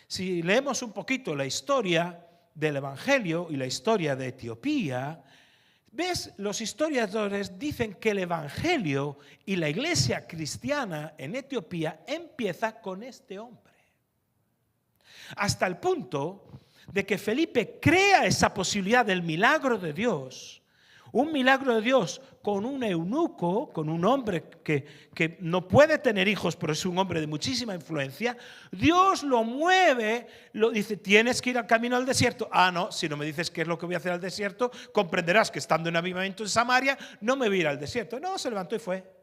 Si leemos un poquito la historia del Evangelio y la historia de Etiopía, ¿ves? Los historiadores dicen que el Evangelio y la iglesia cristiana en Etiopía empieza con este hombre. Hasta el punto de que Felipe crea esa posibilidad del milagro de Dios, un milagro de Dios con un eunuco, con un hombre que no puede tener hijos, pero es un hombre de muchísima influencia. Dios lo mueve, lo dice, tienes que ir al camino al desierto. Ah, no, si no me dices qué es lo que voy a hacer al desierto, comprenderás que estando en avivamiento en Samaria, no me voy a ir al desierto. No, se levantó y fue.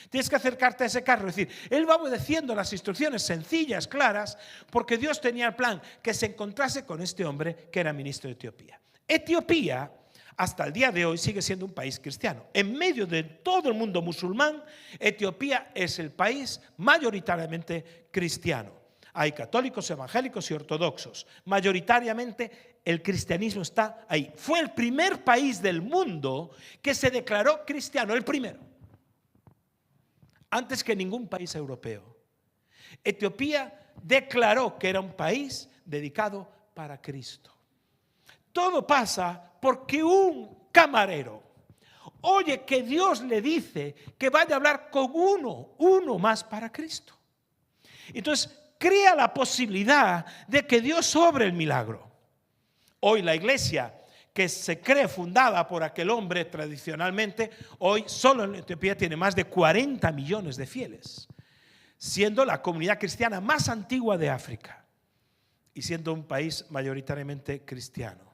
Tienes que acercarte a ese carro. Es decir, él va obedeciendo las instrucciones sencillas, claras, porque Dios tenía el plan que se encontrase con este hombre que era ministro de Etiopía. Etiopía, hasta el día de hoy, sigue siendo un país cristiano. En medio de todo el mundo musulmán, Etiopía es el país mayoritariamente cristiano. Hay católicos, evangélicos y ortodoxos. Mayoritariamente el cristianismo está ahí. Fue el primer país del mundo que se declaró cristiano, el primero. Antes que ningún país europeo. Etiopía declaró que era un país dedicado para Cristo. Todo pasa porque un camarero oye que Dios le dice que vaya a hablar con uno más para Cristo. Entonces crea la posibilidad de que Dios obre el milagro. Hoy la iglesia que se cree fundada por aquel hombre tradicionalmente, hoy solo en Etiopía tiene más de 40 millones de fieles, siendo la comunidad cristiana más antigua de África y siendo un país mayoritariamente cristiano.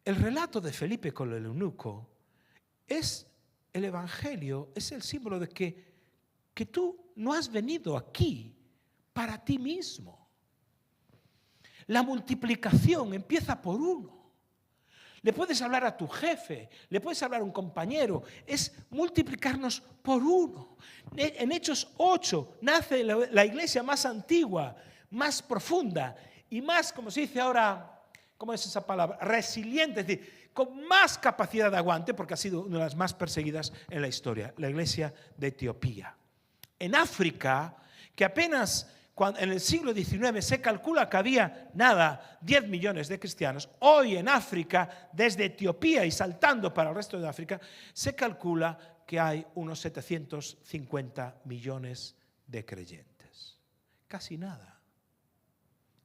El relato de Felipe con el eunuco es el Evangelio, es el símbolo de que tú no has venido aquí para ti mismo. La multiplicación empieza por uno. Le puedes hablar a tu jefe, le puedes hablar a un compañero, es multiplicarnos por uno. En Hechos 8 nace la iglesia más antigua, más profunda y más, como se dice ahora, ¿cómo es esa palabra? Resiliente, es decir, con más capacidad de aguante, porque ha sido una de las más perseguidas en la historia, la iglesia de Etiopía. En África, que apenas en el siglo XIX se calcula que había 10 millones de cristianos, hoy en África, desde Etiopía y saltando para el resto de África, se calcula que hay unos 750 millones de creyentes. Casi nada.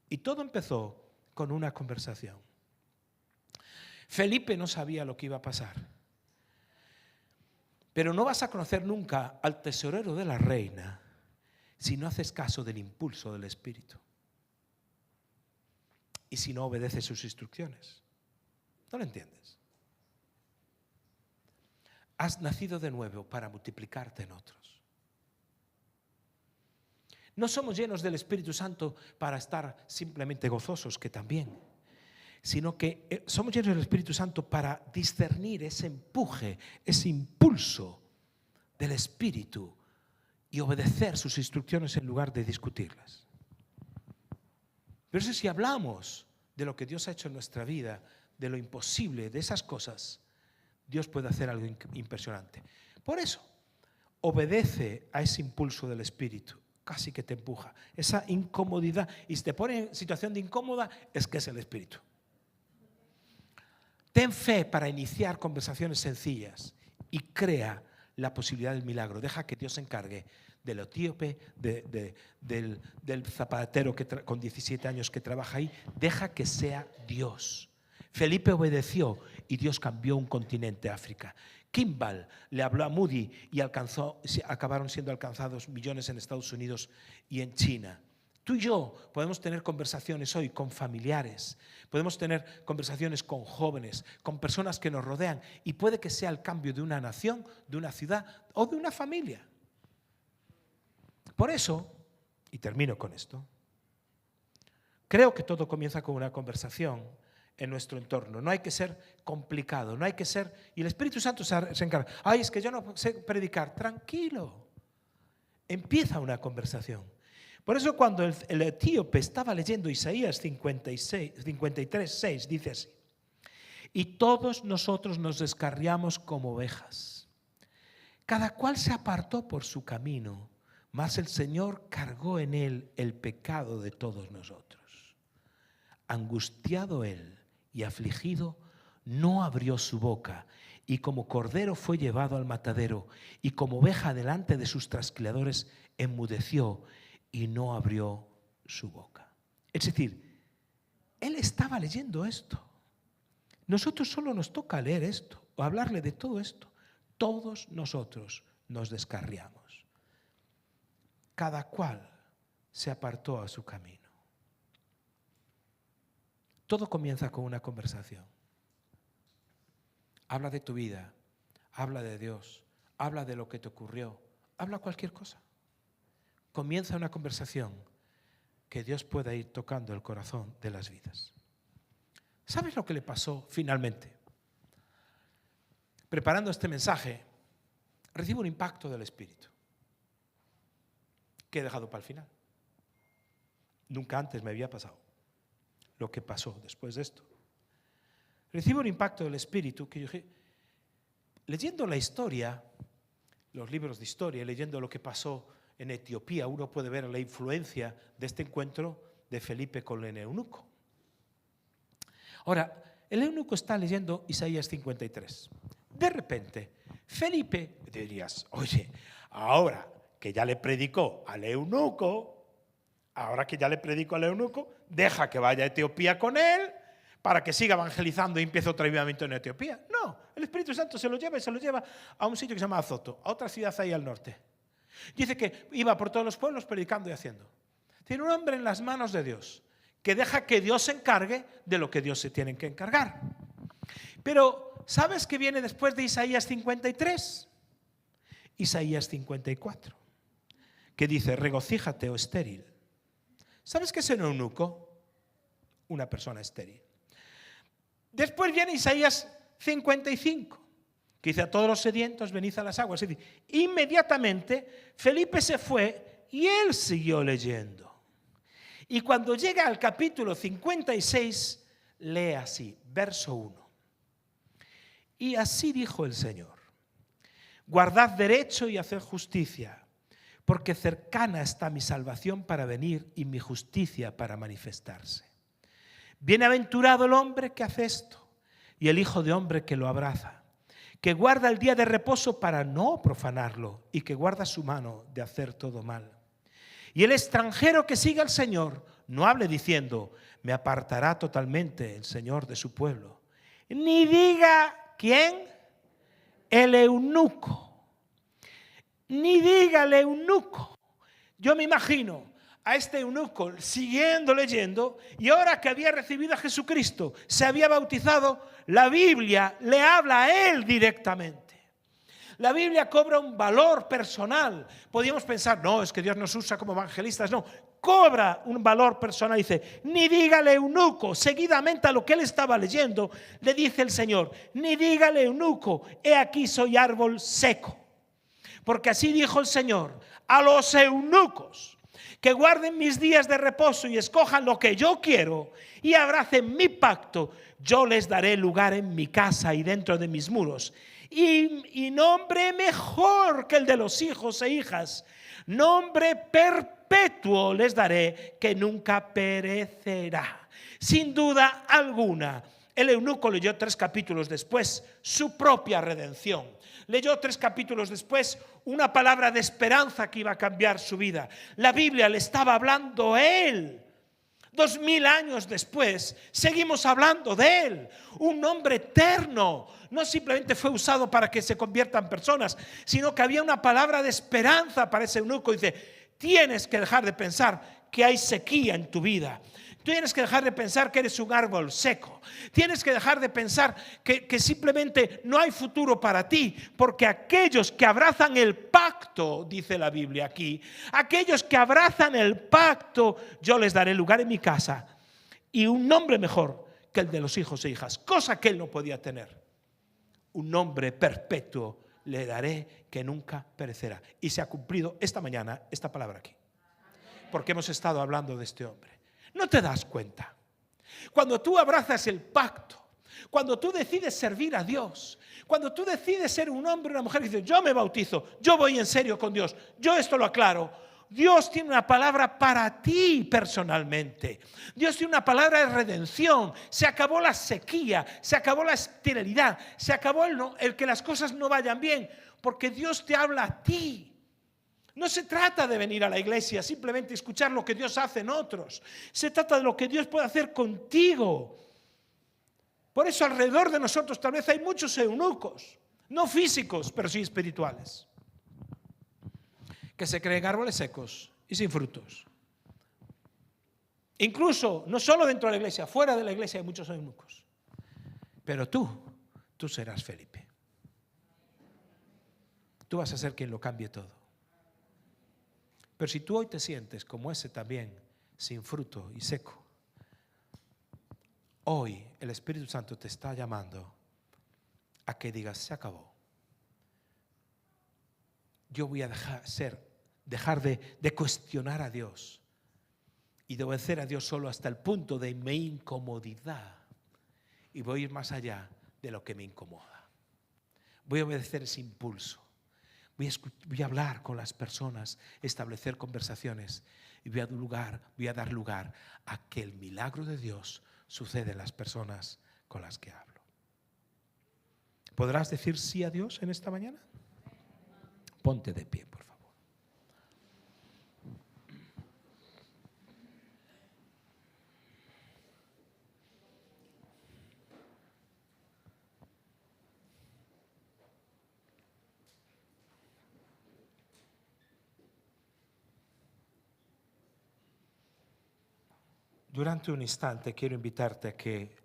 Y todo empezó con una conversación. Felipe no sabía lo que iba a pasar. Pero no vas a conocer nunca al tesorero de la reina si no haces caso del impulso del Espíritu y si no obedeces sus instrucciones. ¿No lo entiendes? Has nacido de nuevo para multiplicarte en otros. No somos llenos del Espíritu Santo para estar simplemente gozosos, que también, sino que somos llenos del Espíritu Santo para discernir ese empuje, ese impulso del Espíritu y obedecer sus instrucciones en lugar de discutirlas. Pero si hablamos de lo que Dios ha hecho en nuestra vida, de lo imposible, de esas cosas, Dios puede hacer algo impresionante. Por eso, obedece a ese impulso del Espíritu, casi que te empuja. Esa incomodidad, y si te pone en situación de incómoda, es que es el Espíritu. Ten fe para iniciar conversaciones sencillas y crea la posibilidad del milagro. Deja que Dios se encargue del etíope, del zapatero con 17 años que trabaja ahí. Deja que sea Dios. Felipe obedeció y Dios cambió un continente, África. Kimball le habló a Moody y acabaron siendo alcanzados millones en Estados Unidos y en China. Tú y yo podemos tener conversaciones hoy con familiares, podemos tener conversaciones con jóvenes, con personas que nos rodean, y puede que sea el cambio de una nación, de una ciudad o de una familia. Por eso, y termino con esto, creo que todo comienza con una conversación en nuestro entorno. No hay que ser complicado, no hay que ser... Y el Espíritu Santo se encarga. Ay, es que yo no sé predicar. Tranquilo. Empieza una conversación. Por eso cuando el etíope estaba leyendo Isaías 53:6, dice así: y todos nosotros nos descarriamos como ovejas. Cada cual se apartó por su camino, mas el Señor cargó en él el pecado de todos nosotros. Angustiado él y afligido, no abrió su boca, y como cordero fue llevado al matadero, y como oveja delante de sus trasquiladores enmudeció y no abrió su boca. Es decir, él estaba leyendo esto. Nosotros solo nos toca leer esto o hablarle de todo esto. Todos nosotros nos descarriamos. Cada cual se apartó a su camino. Todo comienza con una conversación. Habla de tu vida, habla de Dios, habla de lo que te ocurrió, habla cualquier cosa. Comienza una conversación que Dios pueda ir tocando el corazón de las vidas. ¿Sabes lo que le pasó finalmente? Preparando este mensaje, recibo un impacto del Espíritu que he dejado para el final. Nunca antes me había pasado lo que pasó después de esto. Recibo un impacto del Espíritu que yo dije, leyendo la historia, los libros de historia, leyendo lo que pasó en Etiopía, uno puede ver la influencia de este encuentro de Felipe con el eunuco. Ahora, el eunuco está leyendo Isaías 53. De repente, Felipe, dirías, oye, ahora que ya le predicó al eunuco, deja que vaya a Etiopía con él para que siga evangelizando y empiece otro avivamiento en Etiopía. No, el Espíritu Santo se lo lleva a un sitio que se llama Azoto, a otra ciudad ahí al norte. Dice que iba por todos los pueblos predicando y haciendo. Tiene un hombre en las manos de Dios que deja que Dios se encargue de lo que Dios se tiene que encargar. Pero, ¿sabes qué viene después de Isaías 53? Isaías 54, que dice, regocíjate, oh estéril. ¿Sabes qué es un eunuco? Una persona estéril. Después viene Isaías 55, que dice, a todos los sedientos venid a las aguas. Es decir, inmediatamente Felipe se fue y él siguió leyendo. Y cuando llega al capítulo 56, lee así, verso 1. Y así dijo el Señor, guardad derecho y haced justicia, porque cercana está mi salvación para venir y mi justicia para manifestarse. Bienaventurado el hombre que hace esto y el hijo de hombre que lo abraza, que guarda el día de reposo para no profanarlo y que guarda su mano de hacer todo mal. Y el extranjero que siga al Señor no hable diciendo, me apartará totalmente el Señor de su pueblo. Ni diga, ¿quién? El eunuco. Ni diga el eunuco. Yo me imagino a este eunuco siguiendo leyendo, y ahora que había recibido a Jesucristo, se había bautizado, la Biblia le habla a él directamente. La Biblia cobra un valor personal. Podríamos pensar, no, es que Dios nos usa como evangelistas. No, cobra un valor personal. Dice, ni diga el eunuco. Seguidamente a lo que él estaba leyendo, le dice el Señor, ni diga el eunuco, he aquí soy árbol seco. Porque así dijo el Señor, a los eunucos que guarden mis días de reposo y escojan lo que yo quiero y abracen mi pacto, yo les daré lugar en mi casa y dentro de mis muros. Y nombre mejor que el de los hijos e hijas, nombre perpetuo les daré que nunca perecerá. Sin duda alguna, El eunuco leyó 3 capítulos después su propia redención. Leyó 3 capítulos después una palabra de esperanza que iba a cambiar su vida. La Biblia le estaba hablando a él. 2000 años después, seguimos hablando de él. Un hombre eterno. No simplemente fue usado para que se conviertan personas, sino que había una palabra de esperanza para ese eunuco. Dice, tienes que dejar de pensar que hay sequía en tu vida. Tienes que dejar de pensar que eres un árbol seco. Tienes que dejar de pensar que simplemente no hay futuro para ti, porque aquellos que abrazan el pacto, dice la Biblia aquí, aquellos que abrazan el pacto, yo les daré lugar en mi casa y un nombre mejor que el de los hijos e hijas, cosa que él no podía tener. Un nombre perpetuo le daré que nunca perecerá. Y se ha cumplido esta mañana esta palabra aquí, porque hemos estado hablando de este hombre. ¿No te das cuenta? Cuando tú abrazas el pacto, cuando tú decides servir a Dios, cuando tú decides ser un hombre o una mujer y dices, yo me bautizo, yo voy en serio con Dios, yo esto lo aclaro, Dios tiene una palabra para ti personalmente. Dios tiene una palabra de redención. Se acabó la sequía, se acabó la esterilidad, se acabó el que las cosas no vayan bien, porque Dios te habla a ti. No se trata de venir a la iglesia, simplemente escuchar lo que Dios hace en otros. Se trata de lo que Dios puede hacer contigo. Por eso alrededor de nosotros tal vez hay muchos eunucos, no físicos, pero sí espirituales, que se creen árboles secos y sin frutos. Incluso, no solo dentro de la iglesia, fuera de la iglesia hay muchos eunucos. Pero tú serás Felipe. Tú vas a ser quien lo cambie todo. Pero si tú hoy te sientes como ese también, sin fruto y seco, hoy el Espíritu Santo te está llamando a que digas, se acabó. Yo voy a dejar de cuestionar a Dios y de obedecer a Dios solo hasta el punto de mi incomodidad, y voy a ir más allá de lo que me incomoda. Voy a obedecer ese impulso. Voy a hablar con las personas, establecer conversaciones y voy a dar lugar a que el milagro de Dios suceda en las personas con las que hablo. ¿Podrás decir sí a Dios en esta mañana? Ponte de pie, por favor. Durante un instante quiero invitarte a que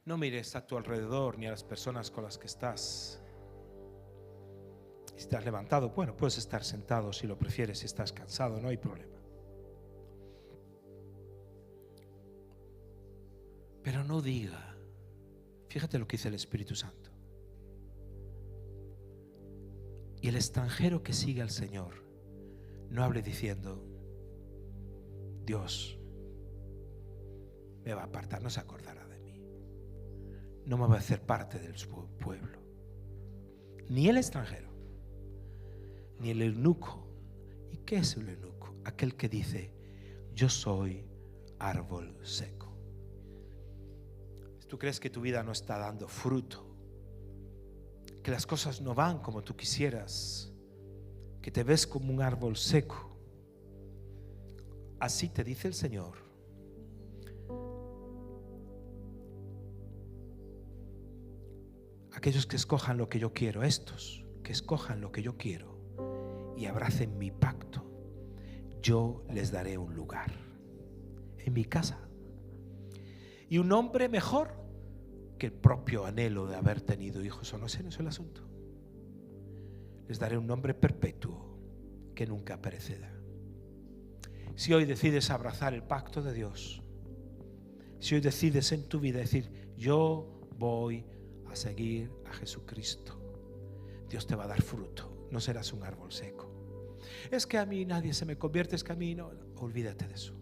no mires a tu alrededor ni a las personas con las que estás. Si estás levantado, bueno, puedes estar sentado si lo prefieres. Si estás cansado, no hay problema. Pero no diga, fíjate lo que dice el Espíritu Santo. Y el extranjero que sigue al Señor no hable diciendo, Dios me va a apartar, no se acordará de mí, no me va a hacer parte del pueblo. Ni el extranjero, ni el eunuco. ¿Y qué es el eunuco? Aquel que dice, yo soy árbol seco. Si tú crees que tu vida no está dando fruto, que las cosas no van como tú quisieras, que te ves como un árbol seco, así te dice el Señor. Aquellos que escojan lo que yo quiero, estos que escojan lo que yo quiero y abracen mi pacto, yo les daré un lugar en mi casa y un nombre mejor que el propio anhelo de haber tenido hijos o no. Ese no es el asunto. Les daré un nombre perpetuo que nunca perecerá. Si hoy decides abrazar el pacto de Dios, si hoy decides en tu vida decir, yo voy a seguir a Jesucristo, Dios te va a dar fruto, no serás un árbol seco. Es que a mí nadie se me convierte, es que a mí no. Olvídate de eso.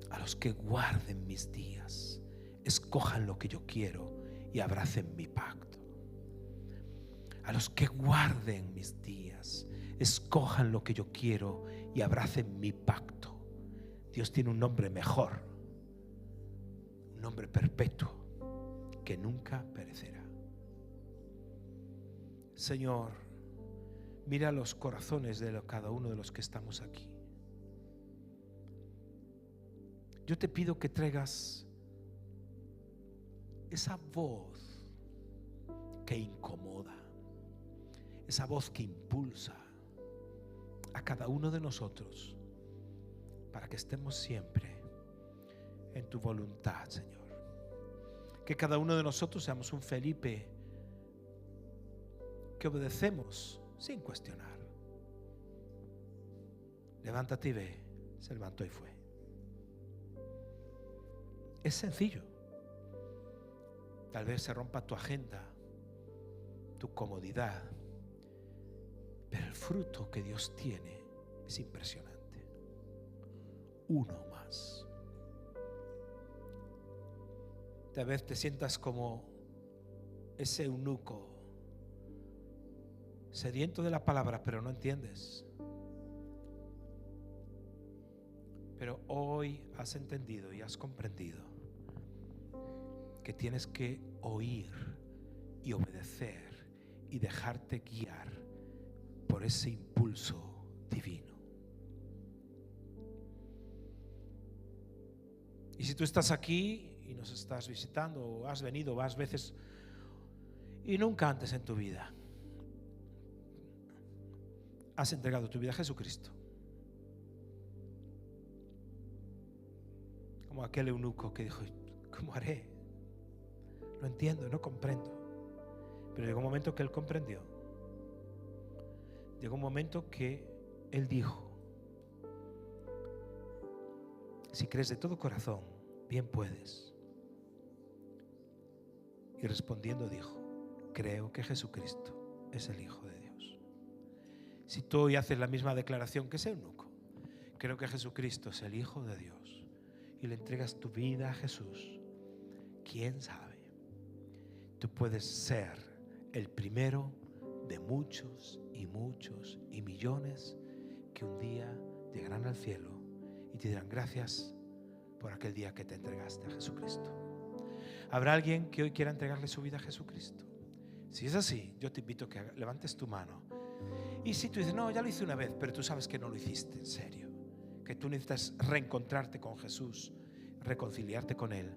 A los que guarden mis días, escojan lo que yo quiero y abracen mi pacto. A los que guarden mis días, escojan lo que yo quiero y abracen mi pacto. Dios tiene un nombre mejor un nombre perpetuo que nunca perecerá. Señor, mira los corazones de cada uno de los que estamos aquí. Yo te pido que traigas esa voz que incomoda, esa voz que impulsa a cada uno de nosotros para que estemos siempre en tu voluntad, Señor. Que cada uno de nosotros seamos un Felipe que obedecemos sin cuestionar. Levántate y ve. Se levantó y fue. Es sencillo. Tal vez se rompa tu agenda, tu comodidad, pero el fruto que Dios tiene es impresionante. Uno más. Tal vez te sientas como ese eunuco, sediento de la palabra, pero no entiendes. Pero hoy has entendido y has comprendido que tienes que oír y obedecer y dejarte guiar por ese impulso divino. Y si tú estás aquí y nos estás visitando, o has venido más veces y nunca antes en tu vida has entregado tu vida a Jesucristo, como aquel eunuco que dijo: ¿cómo haré? No entiendo, no comprendo. Pero llegó un momento que él comprendió. Llegó un momento que él dijo: si crees de todo corazón, bien puedes. Y respondiendo dijo: creo que Jesucristo es el Hijo de Dios. Si tú hoy haces la misma declaración que ese eunuco, creo que Jesucristo es el Hijo de Dios, y le entregas tu vida a Jesús, quién sabe, tú puedes ser el primero de muchos y muchos y millones que un día llegarán al cielo y te dirán: gracias por aquel día que te entregaste a Jesucristo. ¿Habrá alguien que hoy quiera entregarle su vida a Jesucristo? Si es así, yo te invito a que levantes tu mano. Y si tú dices: no, ya lo hice una vez, pero tú sabes que no lo hiciste en serio, que tú necesitas reencontrarte con Jesús, reconciliarte con Él,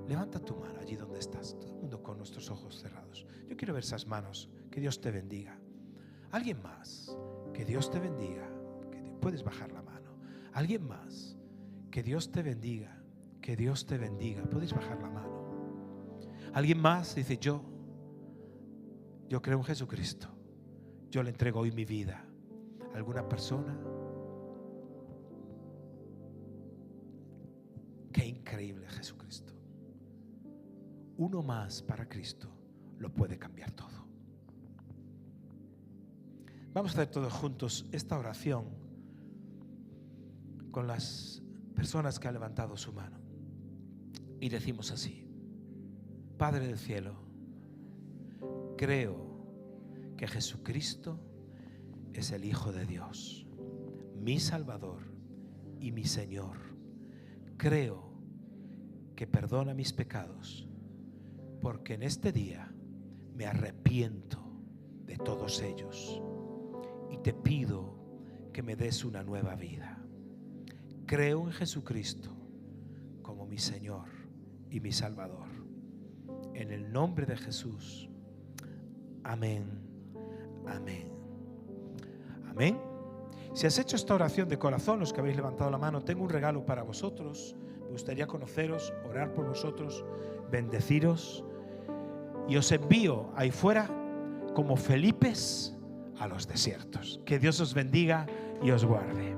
levanta tu mano allí donde estás. Todo el mundo con nuestros ojos cerrados. Yo quiero ver esas manos. Que Dios te bendiga. Alguien más, que Dios te bendiga. Puedes bajar la mano. Alguien más, que Dios te bendiga. Que Dios te bendiga. Puedes bajar la mano. Alguien más dice: yo creo en Jesucristo, yo le entrego hoy mi vida. ¿Alguna persona? Qué increíble Jesucristo. Uno más para Cristo lo puede cambiar todo. Vamos a hacer todos juntos esta oración con las personas que han levantado su mano. Y decimos así: Padre del cielo, creo que Jesucristo es el Hijo de Dios, mi Salvador y mi Señor. Creo que perdona mis pecados, porque en este día me arrepiento de todos ellos y te pido que me des una nueva vida. Creo en Jesucristo como mi Señor y mi Salvador. En el nombre de Jesús. Amén. Amén. Amén. Si has hecho esta oración de corazón, los que habéis levantado la mano, tengo un regalo para vosotros. Me gustaría conoceros, orar por vosotros, bendeciros. Y os envío ahí fuera como Felipes a los desiertos. Que Dios os bendiga y os guarde.